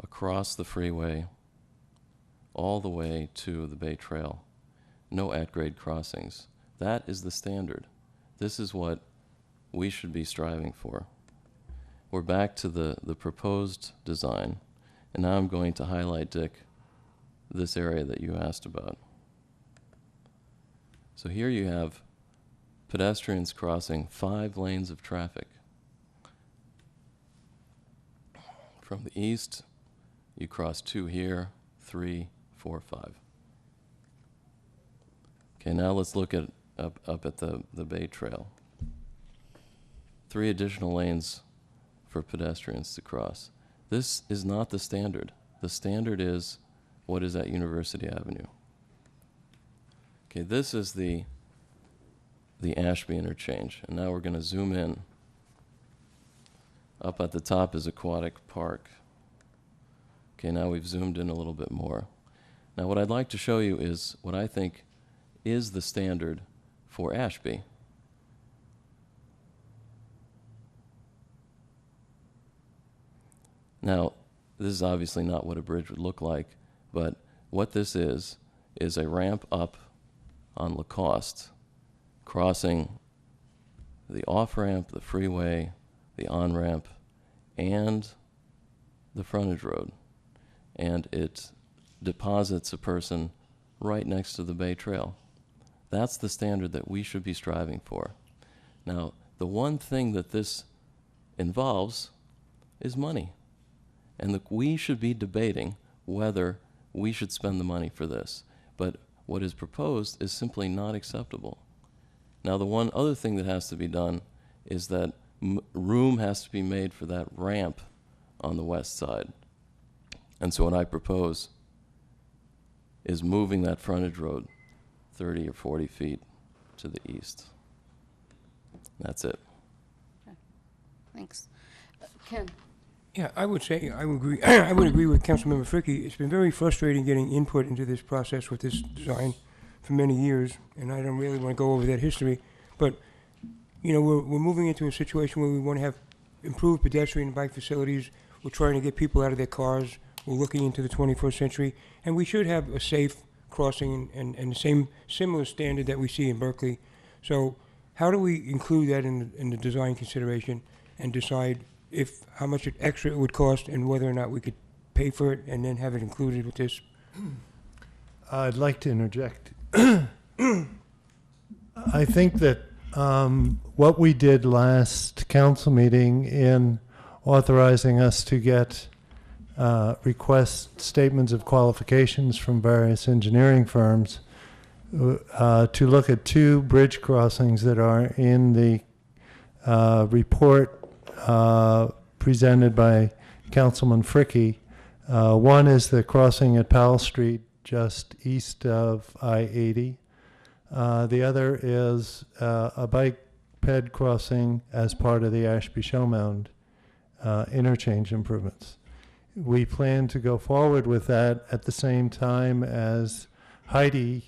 S6: across the freeway all the way to the Bay Trail. No at-grade crossings. That is the standard. This is what we should be striving for. We're back to the proposed design, and now I'm going to highlight, Dick, this area that you asked about. So here you have pedestrians crossing 5 lanes of traffic. From the east, you cross 2 here, 3, 4, 5. Okay, now let's look at up at the Bay Trail. 3 additional lanes for pedestrians to cross. This is not the standard. The standard is what is at University Avenue. Okay, this is the Ashby interchange, and now we're going to zoom in. Up at the top is Aquatic Park. Okay, now we've zoomed in a little bit more. Now what I'd like to show you is what I think is the standard for Ashby. Now, this is obviously not what a bridge would look like, but what this is a ramp up on Lacoste, crossing the off-ramp, the freeway, the on-ramp, and the frontage road. And it deposits a person right next to the Bay Trail. That's the standard that we should be striving for. Now, the one thing that this involves is money. And we should be debating whether we should spend the money for this. But what is proposed is simply not acceptable. Now, the one other thing that has to be done is that room has to be made for that ramp on the west side. And so what I propose is moving that frontage road 30 or 40 feet to the east. That's it.
S1: Thanks. Ken?
S2: Yeah, I would say, I would agree, I would agree with Councilmember Fricke. It's been very frustrating getting input into this process with this design for many years, and I don't really want to go over that history. But, you know, we're moving into a situation where we want to have improved pedestrian and bike facilities. We're trying to get people out of their cars. We're looking into the 21st century, and we should have a safe crossing and the same similar standard that we see in Berkeley. So how do we include that in the design consideration and decide if how much extra it would cost and whether or not we could pay for it and then have it included with this?
S4: I'd like to interject. I think that what we did last council meeting in authorizing us to get request statements of qualifications from various engineering firms to look at two bridge crossings that are in the report presented by Councilman Fricke. One is the crossing at Powell Street, just east of I-80. The other is a bike ped crossing as part of the Ashby Showmound interchange improvements. We plan to go forward with that at the same time as I-80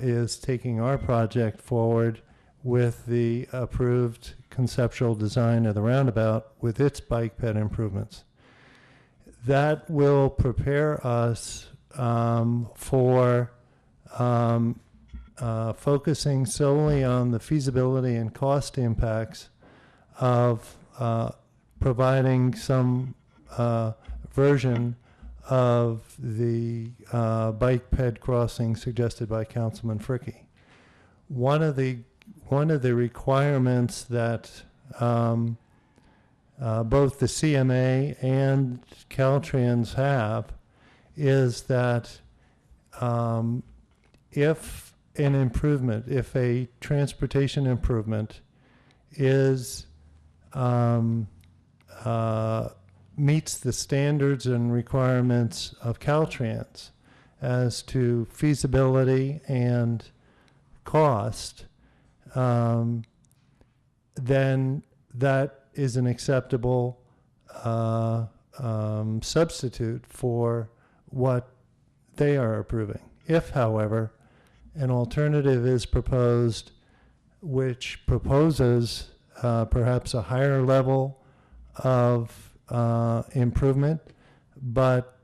S4: is taking our project forward with the approved conceptual design of the roundabout with its bike ped improvements. That will prepare us for focusing solely on the feasibility and cost impacts of providing some version of the bike ped crossing suggested by Councilman Fricke. One of the requirements that both the CMA and Caltrans have is that if an improvement, if a transportation improvement is meets the standards and requirements of Caltrans as to feasibility and cost, then that is an acceptable substitute for what they are approving. If, however, an alternative is proposed which proposes perhaps a higher level of improvement, but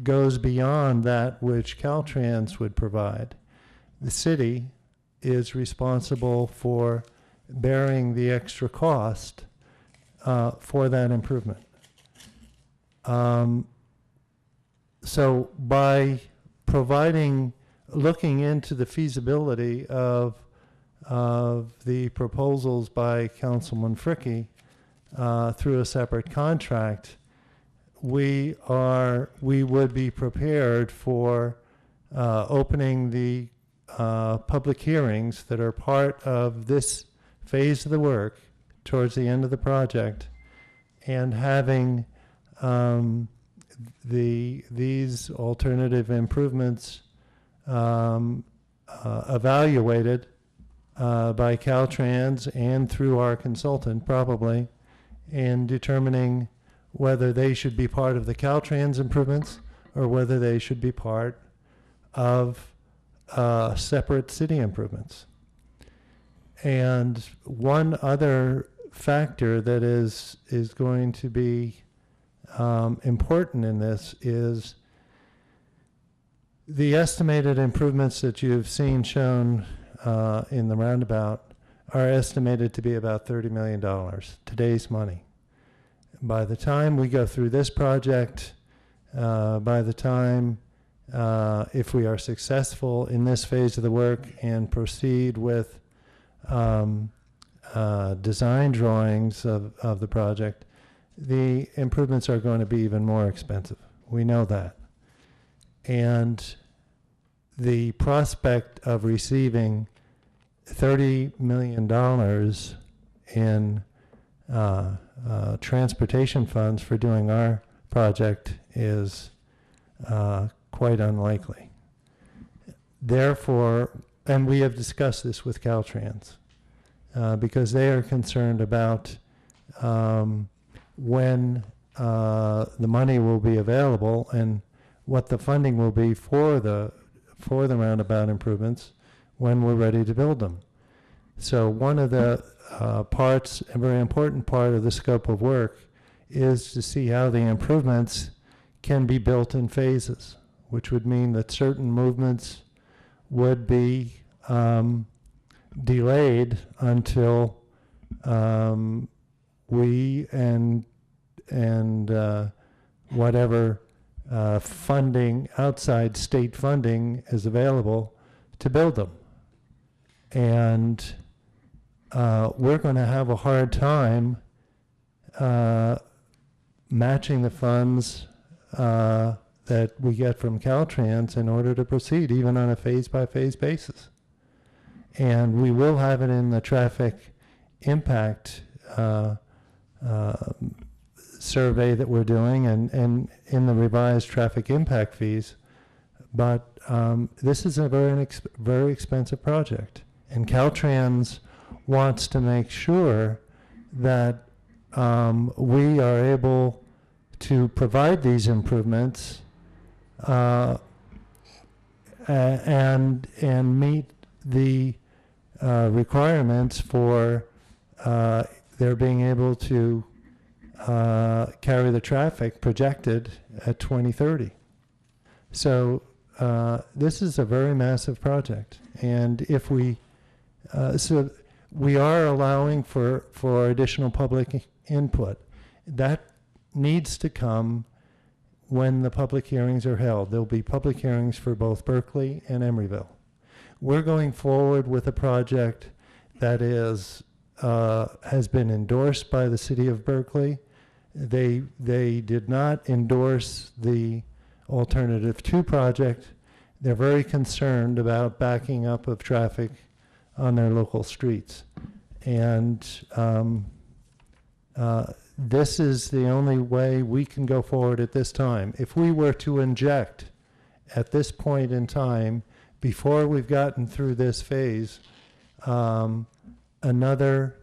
S4: goes beyond that which Caltrans would provide, the city is responsible for bearing the extra cost for that improvement. So by looking into the feasibility of the proposals by Councilman Fricke through a separate contract, we would be prepared for opening the public hearings that are part of this phase of the work towards the end of the project, and having these alternative improvements evaluated by Caltrans and through our consultant probably, in determining whether they should be part of the Caltrans improvements or whether they should be part of separate city improvements. And one other factor that is going to be important in this is the estimated improvements that you've seen shown in the roundabout are estimated to be about $30 million, today's money. By the time we go through this project, by the time if we are successful in this phase of the work and proceed with design drawings of the project, the improvements are going to be even more expensive. We know that. And the prospect of receiving $30 million in transportation funds for doing our project is quite unlikely. Therefore, and we have discussed this with Caltrans, because they are concerned about when the money will be available and what the funding will be for the roundabout improvements when we're ready to build them. So one of the parts, a very important part of the scope of work, is to see how the improvements can be built in phases, which would mean that certain movements would be delayed until we and whatever funding, outside state funding, is available to build them. And we're going to have a hard time matching the funds that we get from Caltrans in order to proceed, even on a phase-by-phase basis. And we will have it in the traffic impact survey that we're doing and in the revised traffic impact fees. But this is a very expensive project. And Caltrans wants to make sure that we are able to provide these improvements and meet the requirements for their being able to carry the traffic projected at 2030. So this is a very massive project, and if we so we are allowing for additional public input. That needs to come when the public hearings are held. There'll be public hearings for both Berkeley and Emeryville. We're going forward with a project that is has been endorsed by the city of Berkeley. They did not endorse the Alternative 2 project. They're very concerned about backing up of traffic on their local streets. And this is the only way we can go forward at this time. If we were to inject at this point in time, before we've gotten through this phase, another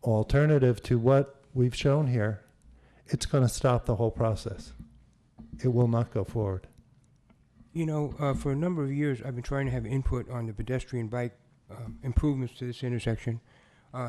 S4: alternative to what we've shown here, it's going to stop the whole process. It will not go forward.
S2: You know, for a number of years, I've been trying to have input on the pedestrian bike improvements to this intersection.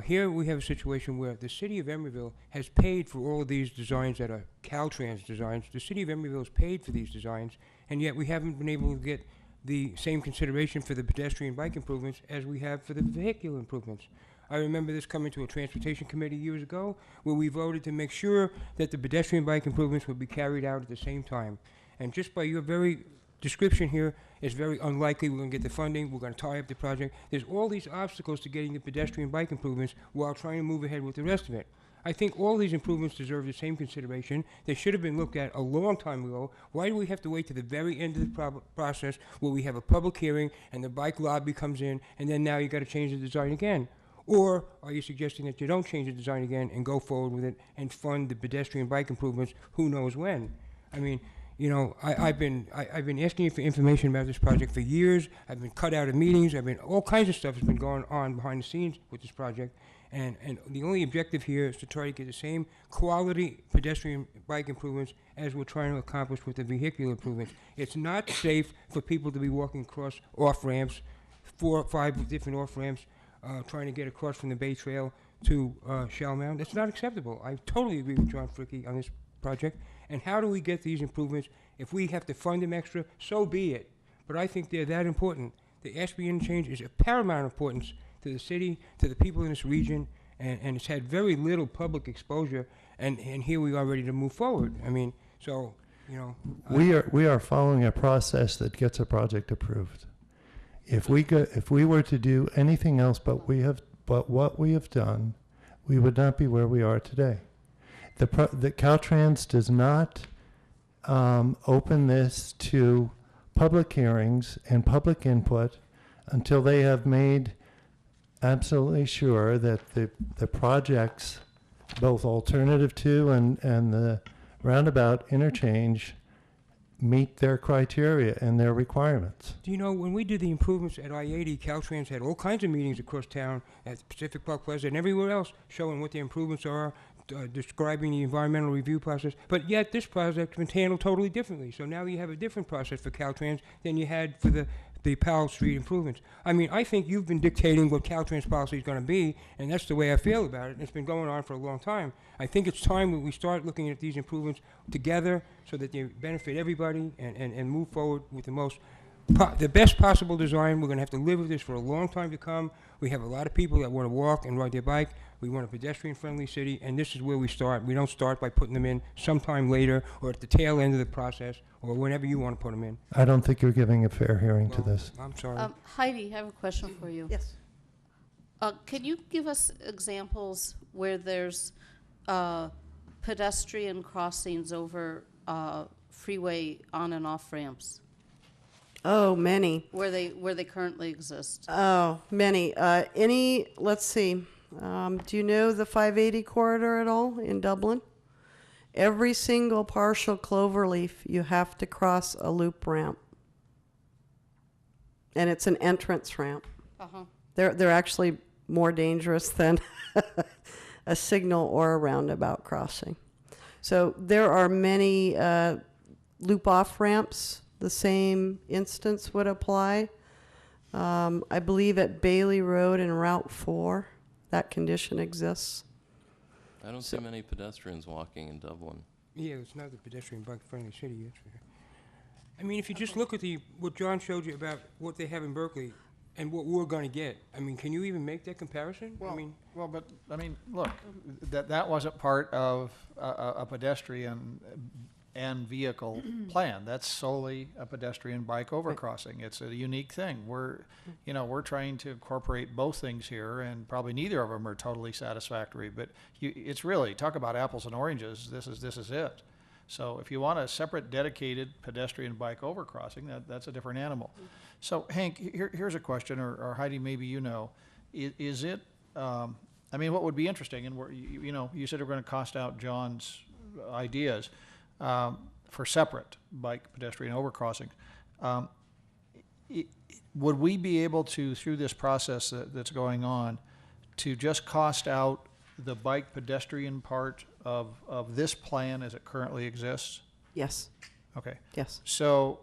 S2: Here we have a situation where the city of Emeryville has paid for all of these designs that are Caltrans designs. The city of Emeryville has paid for these designs, and yet we haven't been able to get the same consideration for the pedestrian bike improvements as we have for the vehicular improvements. I remember this coming to a transportation committee years ago, where we voted to make sure that the pedestrian bike improvements would be carried out at the same time. And just by your very description here, it's very unlikely we're going to get the funding, we're going to tie up the project. There's all these obstacles to getting the pedestrian bike improvements while trying to move ahead with the rest of it. I think all these improvements deserve the same consideration. They should have been looked at a long time ago. Why do we have to wait to the very end of the process where we have a public hearing and the bike lobby comes in, and then now you got to change the design again? Or are you suggesting that you don't change the design again and go forward with it and fund the pedestrian bike improvements who knows when? I mean, you know, I've been asking you for information about this project for years. I've been cut out of meetings. All kinds of stuff has been going on behind the scenes with this project. And the only objective here is to try to get the same quality pedestrian bike improvements as we're trying to accomplish with the vehicular improvements. It's not safe for people to be walking across off-ramps, 4 or 5 different off-ramps, trying to get across from the Bay Trail to Shell Mound. It's not acceptable. I totally agree with John Fricke on this project. And how do we get these improvements? If we have to fund them extra, so be it. But I think they're that important. The Ashby Interchange is of paramount importance to the city, to the people in this region, and it's had very little public exposure, and here we are ready to move forward. I mean, so, you know.
S4: We are following a process that gets a project approved. If we were to do anything else but what we have done, we would not be where we are today. The Caltrans does not open this to public hearings and public input until they have made absolutely sure that the projects, both Alternative 2 and the roundabout interchange, meet their criteria and their requirements.
S2: Do you know, when we did the improvements at I-80, Caltrans had all kinds of meetings across town at Pacific Park Plaza and everywhere else showing what the improvements are, describing the environmental review process, but yet this project's been handled totally differently. So now you have a different process for Caltrans than you had for the Powell Street improvements. I mean, I think you've been dictating what Caltrans policy is going to be, and that's the way I feel about it. And it's been going on for a long time. I think it's time that we start looking at these improvements together so that they benefit everybody and move forward with the best possible design. We're going to have to live with this for a long time to come. We have a lot of people that want to walk and ride their bike. We want a pedestrian-friendly city, and this is where we start. We don't start by putting them in sometime later or at the tail end of the process or whenever you want to put them in.
S4: I don't think you're giving a fair hearing to
S2: Well,
S4: this.
S2: I'm sorry.
S1: Heidi, I have a question for you.
S5: Yes.
S1: Can you give us examples where there's pedestrian crossings over freeway on and off ramps,
S5: Oh, many.
S1: where they currently exist?
S5: Oh, many. Let's see. Do you know the 580 corridor at all in Dublin? Every single partial cloverleaf, you have to cross a loop ramp. And it's an entrance ramp.
S1: Uh-huh.
S5: They're actually more dangerous than a signal or a roundabout crossing. So there are many loop off ramps. The same instance would apply. I believe at Bailey Road and Route 4, that condition exists.
S6: I don't see many pedestrians walking in Dublin.
S2: Yeah, it's not the pedestrian bike-friendly city, that's for sure. I mean, if you just look at what John showed you about what they have in Berkeley and what we're going to get, I mean, can you even make that comparison? I mean,
S3: Look, that wasn't part of a pedestrian and vehicle plan. That's solely a pedestrian bike overcrossing. It's a unique thing. We're trying to incorporate both things here, and probably neither of them are totally satisfactory. But it's really, talk about apples and oranges. This is it. So if you want a separate dedicated pedestrian bike overcrossing, that's a different animal. So Hank, here's a question, or Heidi, maybe you know, is it? I mean, what would be interesting, and you said we're going to cost out John's ideas. For separate bike pedestrian overcrossing. Would we be able to, through this process that's going on, to just cost out the bike pedestrian part of this plan as it currently exists?
S5: Yes.
S3: Okay.
S5: Yes.
S3: So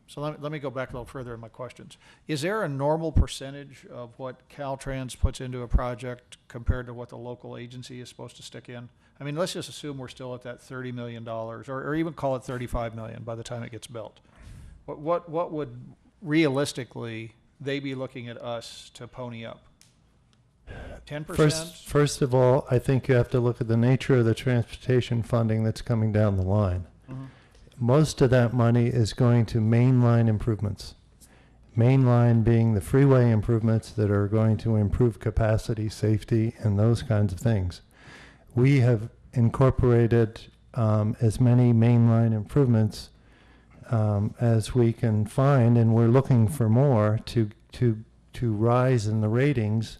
S3: so let me go back a little further in my questions. Is there a normal percentage of what Caltrans puts into a project compared to what the local agency is supposed to stick in? I mean, let's just assume we're still at that $30 million, or even call it $35 million by the time it gets built. What would realistically they be looking at us to pony up? 10%?
S4: First of all, I think you have to look at the nature of the transportation funding that's coming down the line.
S3: Mm-hmm.
S4: Most of that money is going to mainline improvements. Mainline being the freeway improvements that are going to improve capacity, safety, and those kinds of things. We have incorporated as many mainline improvements as we can find, and we're looking for more to rise in the ratings,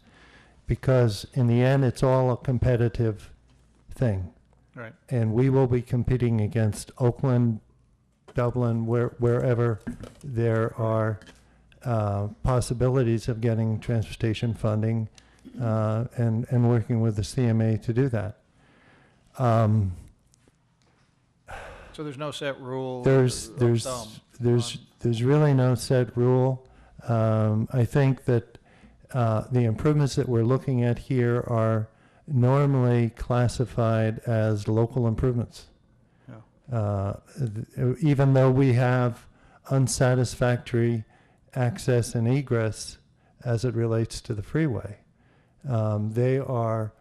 S4: because in the end it's all a competitive thing.
S3: Right.
S4: And we will be competing against Oakland, Dublin, wherever there are possibilities of getting transportation funding, and working with the CMA to do that.
S3: So there's no set rule?
S4: There's really no set rule. I think that the improvements that we're looking at here are normally classified as local improvements.
S3: Yeah.
S4: Even though we have unsatisfactory access and egress as it relates to the freeway, they are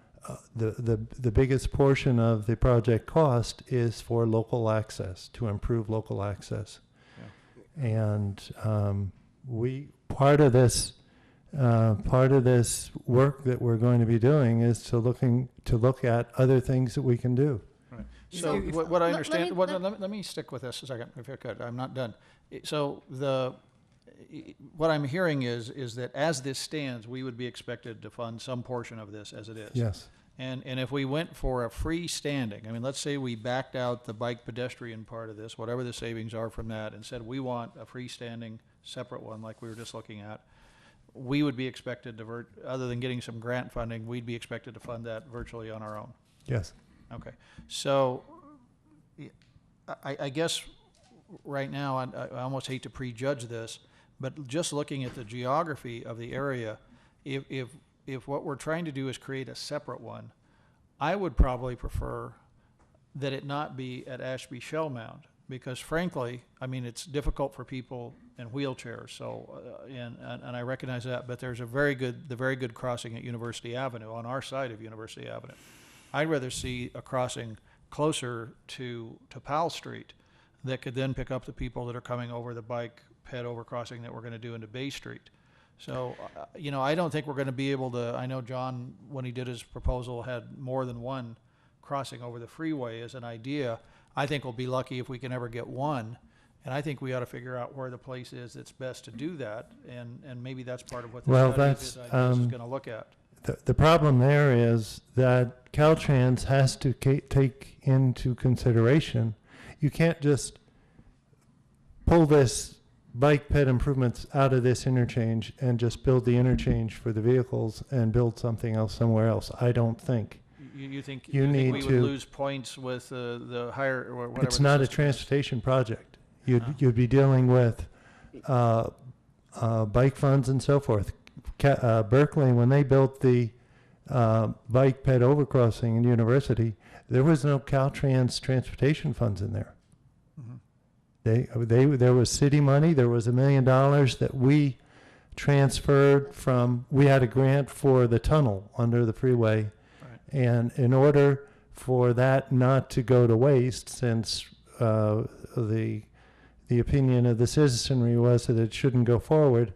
S4: the biggest portion of the project cost is for local access, to improve local access.
S3: Yeah.
S4: And part of this work that we're going to be doing is to look at other things that we can do.
S3: Right. So what I understand, let me stick with this a second, if I could. I'm not done. So what I'm hearing is that as this stands, we would be expected to fund some portion of this as it is.
S4: Yes.
S3: And if we went for a freestanding, I mean, let's say we backed out the bike pedestrian part of this, whatever the savings are from that, and said we want a freestanding separate one like we were just looking at, we would be expected to, other than getting some grant funding, we'd be expected to fund that virtually on our own.
S4: Yes.
S3: Okay, so I guess right now, I almost hate to prejudge this, but just looking at the geography of the area, if what we're trying to do is create a separate one, I would probably prefer that it not be at Ashby Shell Mound, because frankly, I mean, it's difficult for people in wheelchairs, so, and I recognize that, but there's the very good crossing at University Avenue, on our side of University Avenue. I'd rather see a crossing closer to Powell Street that could then pick up the people that are coming over the bike ped over crossing that we're going to do into Bay Street. So, I don't think we're going to be able to, I know John, when he did his proposal, had more than one crossing over the freeway as an idea. I think we'll be lucky if we can ever get one. And I think we ought to figure out where the place is that's best to do that. And maybe that's part of what the study is going to look at.
S4: The problem there is that Caltrans has to take into consideration, you can't just pull this bike ped improvements out of this interchange and just build the interchange for the vehicles and build something else somewhere else. I don't think.
S3: You think
S4: You need
S3: we would
S4: to-
S3: lose points with the higher, or whatever?
S4: It's
S3: the
S4: not a
S3: system is?
S4: transportation project. You'd be dealing with bike funds and so forth. Berkeley, when they built the bike ped overcrossing in University, there was no Caltrans transportation funds in there. There was city money. There was $1 million that we transferred from. We had a grant for the tunnel under the freeway,
S3: Right.
S4: and in order for that not to go to waste, since the opinion of the citizenry was that it shouldn't go forward,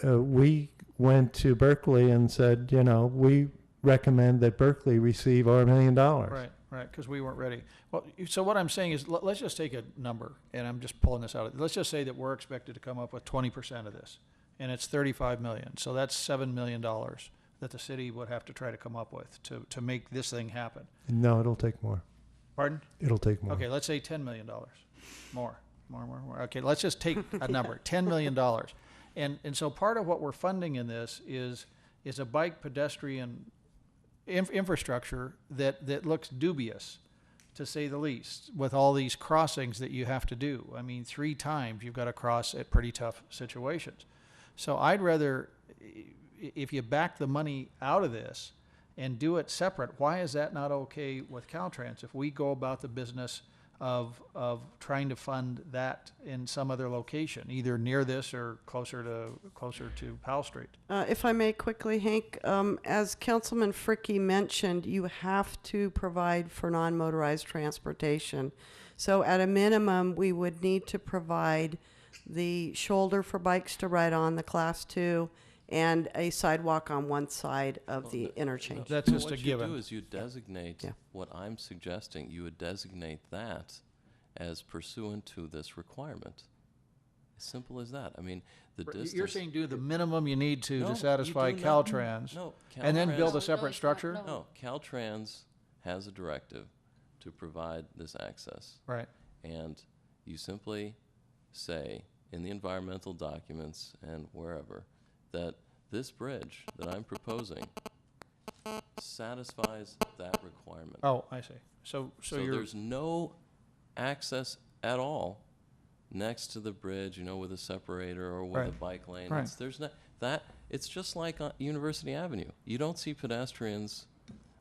S4: we went to Berkeley and said, we recommend that Berkeley receive our $1 million.
S3: Right, because we weren't ready. Well, so what I'm saying is, let's just take a number, and I'm just pulling this out. Let's just say that we're expected to come up with 20% of this, and it's $35 million. So that's $7 million that the city would have to try to come up with to make this thing happen.
S4: No, it'll take more.
S3: Pardon?
S4: It'll take more.
S3: Okay, let's say $10 million. More. Okay, let's just take a number, $10 million. And so part of what we're funding in this is a bike pedestrian infrastructure that looks dubious, to say the least, with all these crossings that you have to do. I mean, 3 times you've got to cross at pretty tough situations. So I'd rather, if you back the money out of this and do it separate, why is that not okay with Caltrans? If we go about the business of trying to fund that in some other location, either near this or closer to Powell Street.
S5: If I may quickly, Hank, as Councilman Fricke mentioned, you have to provide for non-motorized transportation. So at a minimum, we would need to provide the shoulder for bikes to ride on, the Class 2, and a sidewalk on one side of the interchange.
S3: That's just a
S6: What you
S3: given.
S6: do is you designate what I'm suggesting. You would designate that as pursuant to this requirement. As simple as that. I mean, the distance.
S3: You're saying do the minimum you need
S6: No,
S3: to
S6: you
S3: satisfy
S6: do not.
S3: Caltrans,
S6: No,
S3: and then build a
S6: Caltrans-
S3: separate
S1: it's not.
S3: structure?
S1: No.
S6: No, Caltrans has a directive to provide this access.
S3: Right.
S6: And you simply say in the environmental documents and wherever that this bridge that I'm proposing satisfies that requirement.
S3: Oh, I see. So you're,
S6: there's no access at all next to the bridge, with a separator or with a
S3: Right.
S6: bike lane.
S3: Right.
S6: There's not that. It's just like on University Avenue. You don't see pedestrians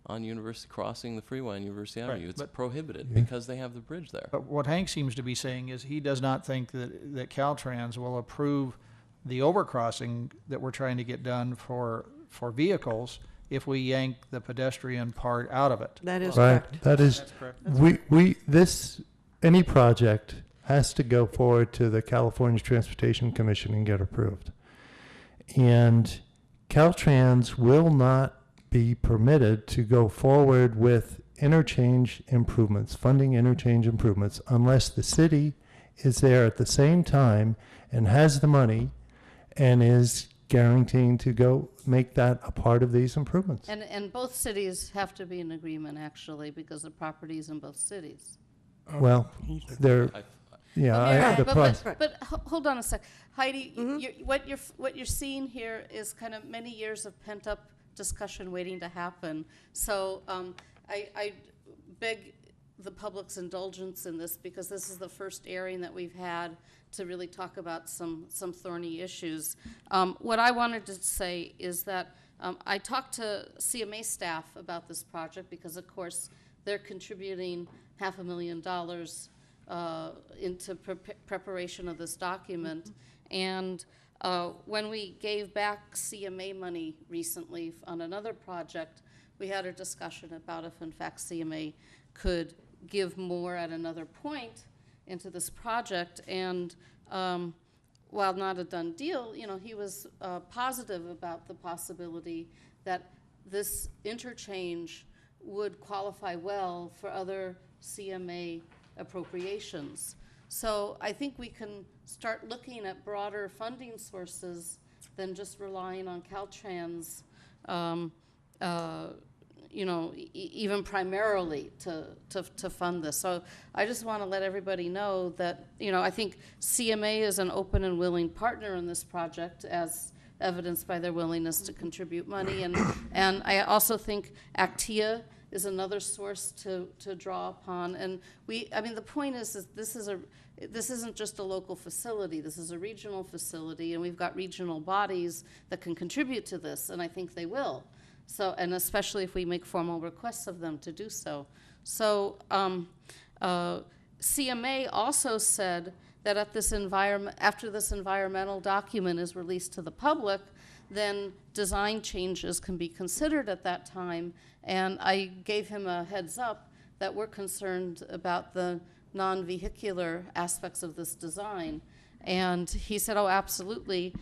S6: on University crossing the freeway on University
S3: Right,
S6: Avenue. It's
S3: but-
S6: prohibited because they have the bridge there.
S3: but what Hank seems to be saying is he does not think that Caltrans will approve the overcrossing that we're trying to get done for vehicles if we yank the pedestrian part out of it.
S5: That is
S4: Right.
S5: correct.
S4: That is,
S3: correct.
S4: any project has to go forward to the California Transportation Commission and get approved. And Caltrans will not be permitted to go forward with interchange improvements, funding interchange improvements, unless the city is there at the same time and has the money and is guaranteeing to go make that a part of these improvements.
S1: And both cities have to be in agreement, actually, because the property is in both cities.
S4: Well, there, Yeah, the process.
S1: But hold on a sec. Heidi, what you're seeing here is kind of many years of pent-up discussion waiting to happen. So I beg the public's indulgence in this, because this is the first airing that we've had to really talk about some thorny issues. What I wanted to say is that I talked to CMA staff about this project because, of course, they're contributing $500,000 into preparation of this document. And when we gave back CMA money recently on another project, we had a discussion about if, in fact, CMA could give more at another point into this project. And while not a done deal, he was positive about the possibility that this interchange would qualify well for other CMA appropriations. So I think we can start looking at broader funding sources than just relying on Caltrans, even primarily to fund this. So I just want to let everybody know that, I think CMA is an open and willing partner in this project, as evidenced by their willingness to contribute money. And I also think Actia is another source to draw upon. And the point is this isn't just a local facility. This is a regional facility, and we've got regional bodies that can contribute to this, and I think they will. So, and especially if we make formal requests of them to do so. So, CMA also said that after this environmental document is released to the public, then design changes can be considered at that time. And I gave him a heads up that we're concerned about the non-vehicular aspects of this design. And he said, oh, absolutely,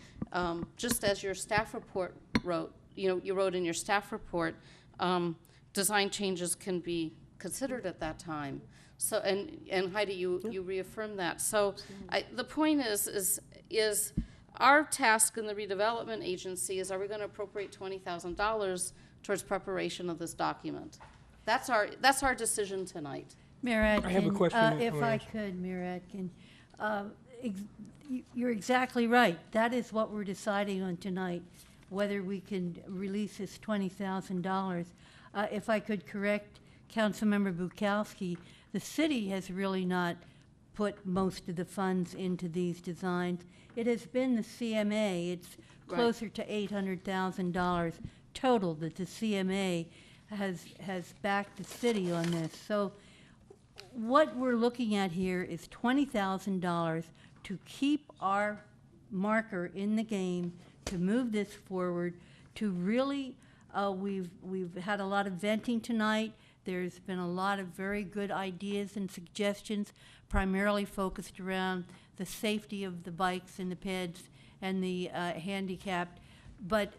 S1: just as your staff report wrote, you wrote in your staff report, design changes can be considered at that time. So, and Heidi, you reaffirmed that. So the point is our task in the redevelopment agency is, are we going to appropriate $20,000 towards preparation of this document? That's our decision tonight.
S8: Mayor Atkin,
S2: I have a question.
S8: if I could, Mayor Atkin, you're exactly right. That is what we're deciding on tonight, whether we can release this $20,000. If I could correct Councilmember Bukowski, the city has really not put most of the funds into these designs. It has been the CMA. It's closer to $800,000 total that the CMA has backed the city on this. So what we're looking at here is $20,000 to keep our marker in the game, to move this forward, to really, we've had a lot of venting tonight. There's been a lot of very good ideas and suggestions, primarily focused around the safety of the bikes and the peds and the handicapped. But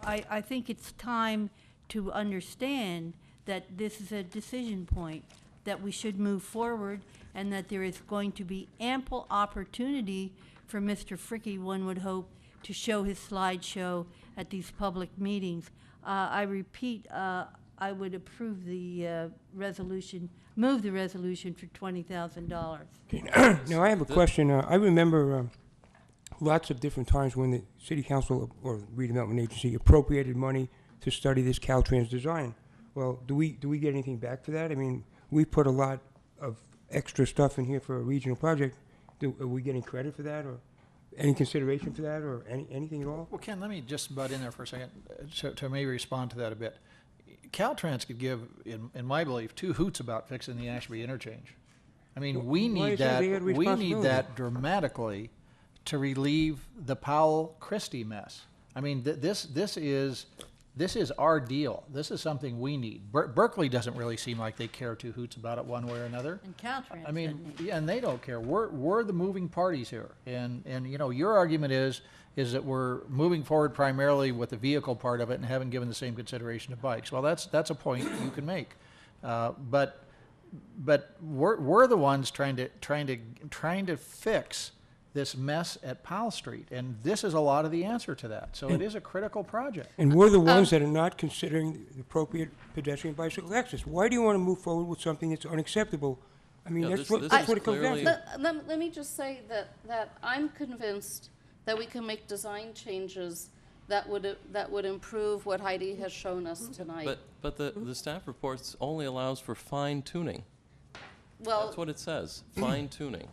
S8: I think it's time to understand that this is a decision point, that we should move forward, and that there is going to be ample opportunity for Mr. Fricke, one would hope, to show his slideshow at these public meetings. I repeat, I would approve the resolution, move the resolution for $20,000.
S2: Okay. Now, I have a question. I remember lots of different times when the city council or redevelopment agency appropriated money to study this Caltrans design. Well, do we get anything back for that? I mean, we put a lot of extra stuff in here for a regional project. Are we getting credit for that, or any consideration for that, or anything at all?
S3: Well, Ken, let me just butt in there for a second to maybe respond to that a bit. Caltrans could give, in my belief, two hoots about fixing the Ashby interchange. I mean, we need that dramatically to relieve the Powell Christie mess. I mean, this is our deal. This is something we need. Berkeley doesn't really seem like they care two hoots about it one way or another.
S8: And Caltrans,
S3: I mean, yeah, and they don't care. We're the moving parties here. And your argument is that we're moving forward primarily with the vehicle part of it and haven't given the same consideration to bikes. Well, that's a point you can make. But we're the ones trying to fix this mess at Powell Street, and this is a lot of the answer to that. So it is a critical project.
S2: And we're the ones that are not considering the appropriate pedestrian bicycle access. Why do you want to move forward with something that's unacceptable I mean,
S6: Yeah,
S2: that's
S6: this-
S2: what,
S6: this
S2: that's
S6: is
S2: what it comes down
S6: clearly-
S2: to.
S1: Let me just say that I'm convinced that we can make design changes that would improve what Heidi has shown us tonight.
S6: But the staff reports only allows for fine tuning.
S1: Well,
S6: That's what it says, fine tuning.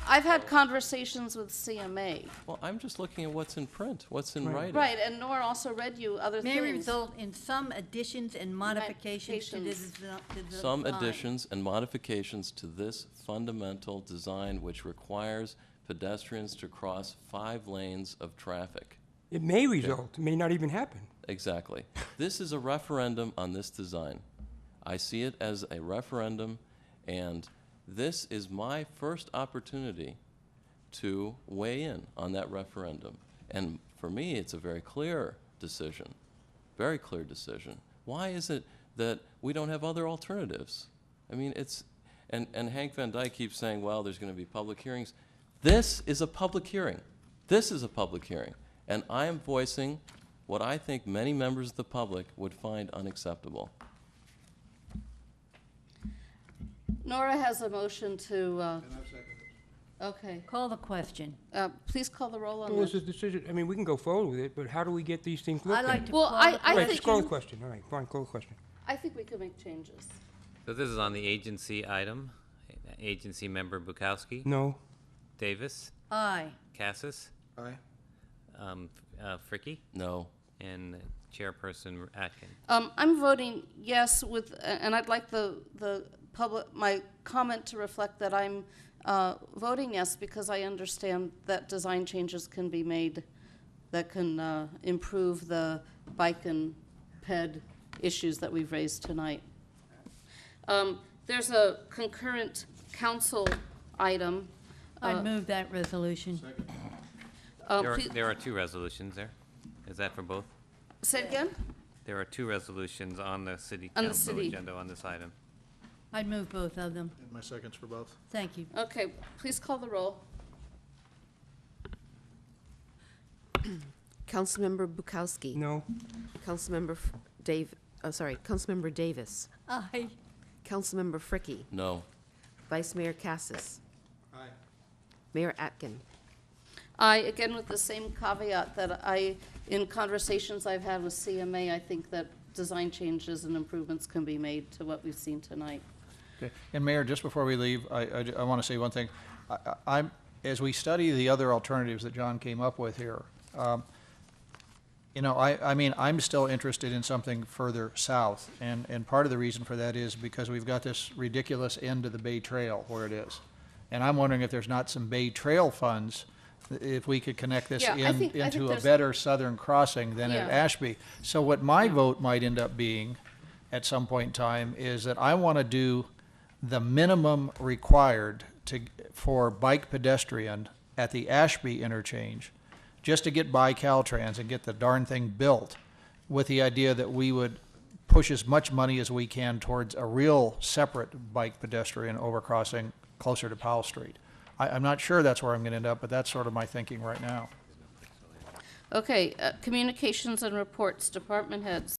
S1: I've had conversations with CMA.
S6: Well, I'm just looking at what's in print, what's in
S2: Right.
S6: writing.
S1: Right, and Nora also read you other
S8: May
S1: things.
S8: result in some additions and modifications to the to the
S6: Some
S8: design.
S6: additions and modifications to this fundamental design which requires pedestrians to cross 5 lanes of traffic.
S2: It may result, it may not even happen.
S6: Exactly. This is a referendum on this design. I see it as a referendum, and this is my first opportunity to weigh in on that referendum. And for me, it's a very clear decision, very clear decision. Why is it that we don't have other alternatives? I mean, it's, and Hank Van Dyke keeps saying, well, there's going to be public hearings. This is a public hearing. This is a public hearing. And I am voicing what I think many members of the public would find unacceptable.
S1: Nora has a motion to, okay.
S8: Call the question.
S1: Please call the roll on
S2: Well, it's
S1: this.
S2: a decision, I mean, we can go forward with it, but how do we get these things looked
S8: I'd
S2: at?
S8: like to
S1: Well,
S8: call
S1: I-
S8: the
S1: I
S2: Right,
S1: think
S2: just call the
S1: you-
S2: question, all right, fine, call the question.
S1: I think we could make changes.
S7: So this is on the agency item. Agency member Bukowski,
S2: No,
S7: Davis,
S8: Aye.
S7: Cassis,
S3: Aye.
S7: Frickie,
S6: No.
S7: and Chairperson Atkin.
S1: I'm voting yes with, and I'd like the public, my comment to reflect that I'm voting yes because I understand that design changes can be made that can improve the bike and ped issues that we've raised tonight. There's a concurrent council item.
S8: I'd move that resolution.
S7: There are 2 resolutions there. Is that for both?
S1: Say it again?
S7: There are 2 resolutions on the city
S1: On the
S7: council
S1: city.
S7: agenda on this item.
S8: I'd move both of them.
S3: And my seconds for both.
S8: Thank you.
S1: Okay, please call the roll.
S9: Councilmember Bukowski.
S2: no,
S9: Councilmember Councilmember Davis.
S8: Aye.
S9: Councilmember Frickie.
S6: No.
S9: Vice Mayor Cassis.
S3: Aye.
S9: Mayor Atkin.
S1: I, again, with the same caveat that in conversations I've had with CMA, I think that design changes and improvements can be made to what we've seen tonight.
S3: Okay. And Mayor, just before we leave, I want to say one thing. As we study the other alternatives that John came up with here, you know, I mean, I'm still interested in something further south, and part of the reason for that is because we've got this ridiculous end of the Bay Trail where it is. And I'm wondering if there's not some Bay Trail funds, if we could connect this
S1: Yeah, I think
S3: into a
S1: there's-
S3: better southern crossing than at
S1: Yeah.
S3: Ashby. So what my vote might end up being at some point in time is that I want to do the minimum required for bike pedestrian at the Ashby interchange, just to get by Caltrans and get the darn thing built, with the idea that we would push as much money as we can towards a real separate bike pedestrian overcrossing closer to Powell Street. I'm not sure that's where I'm going to end up, but that's sort of my thinking right now.
S1: Okay, communications and reports, department heads.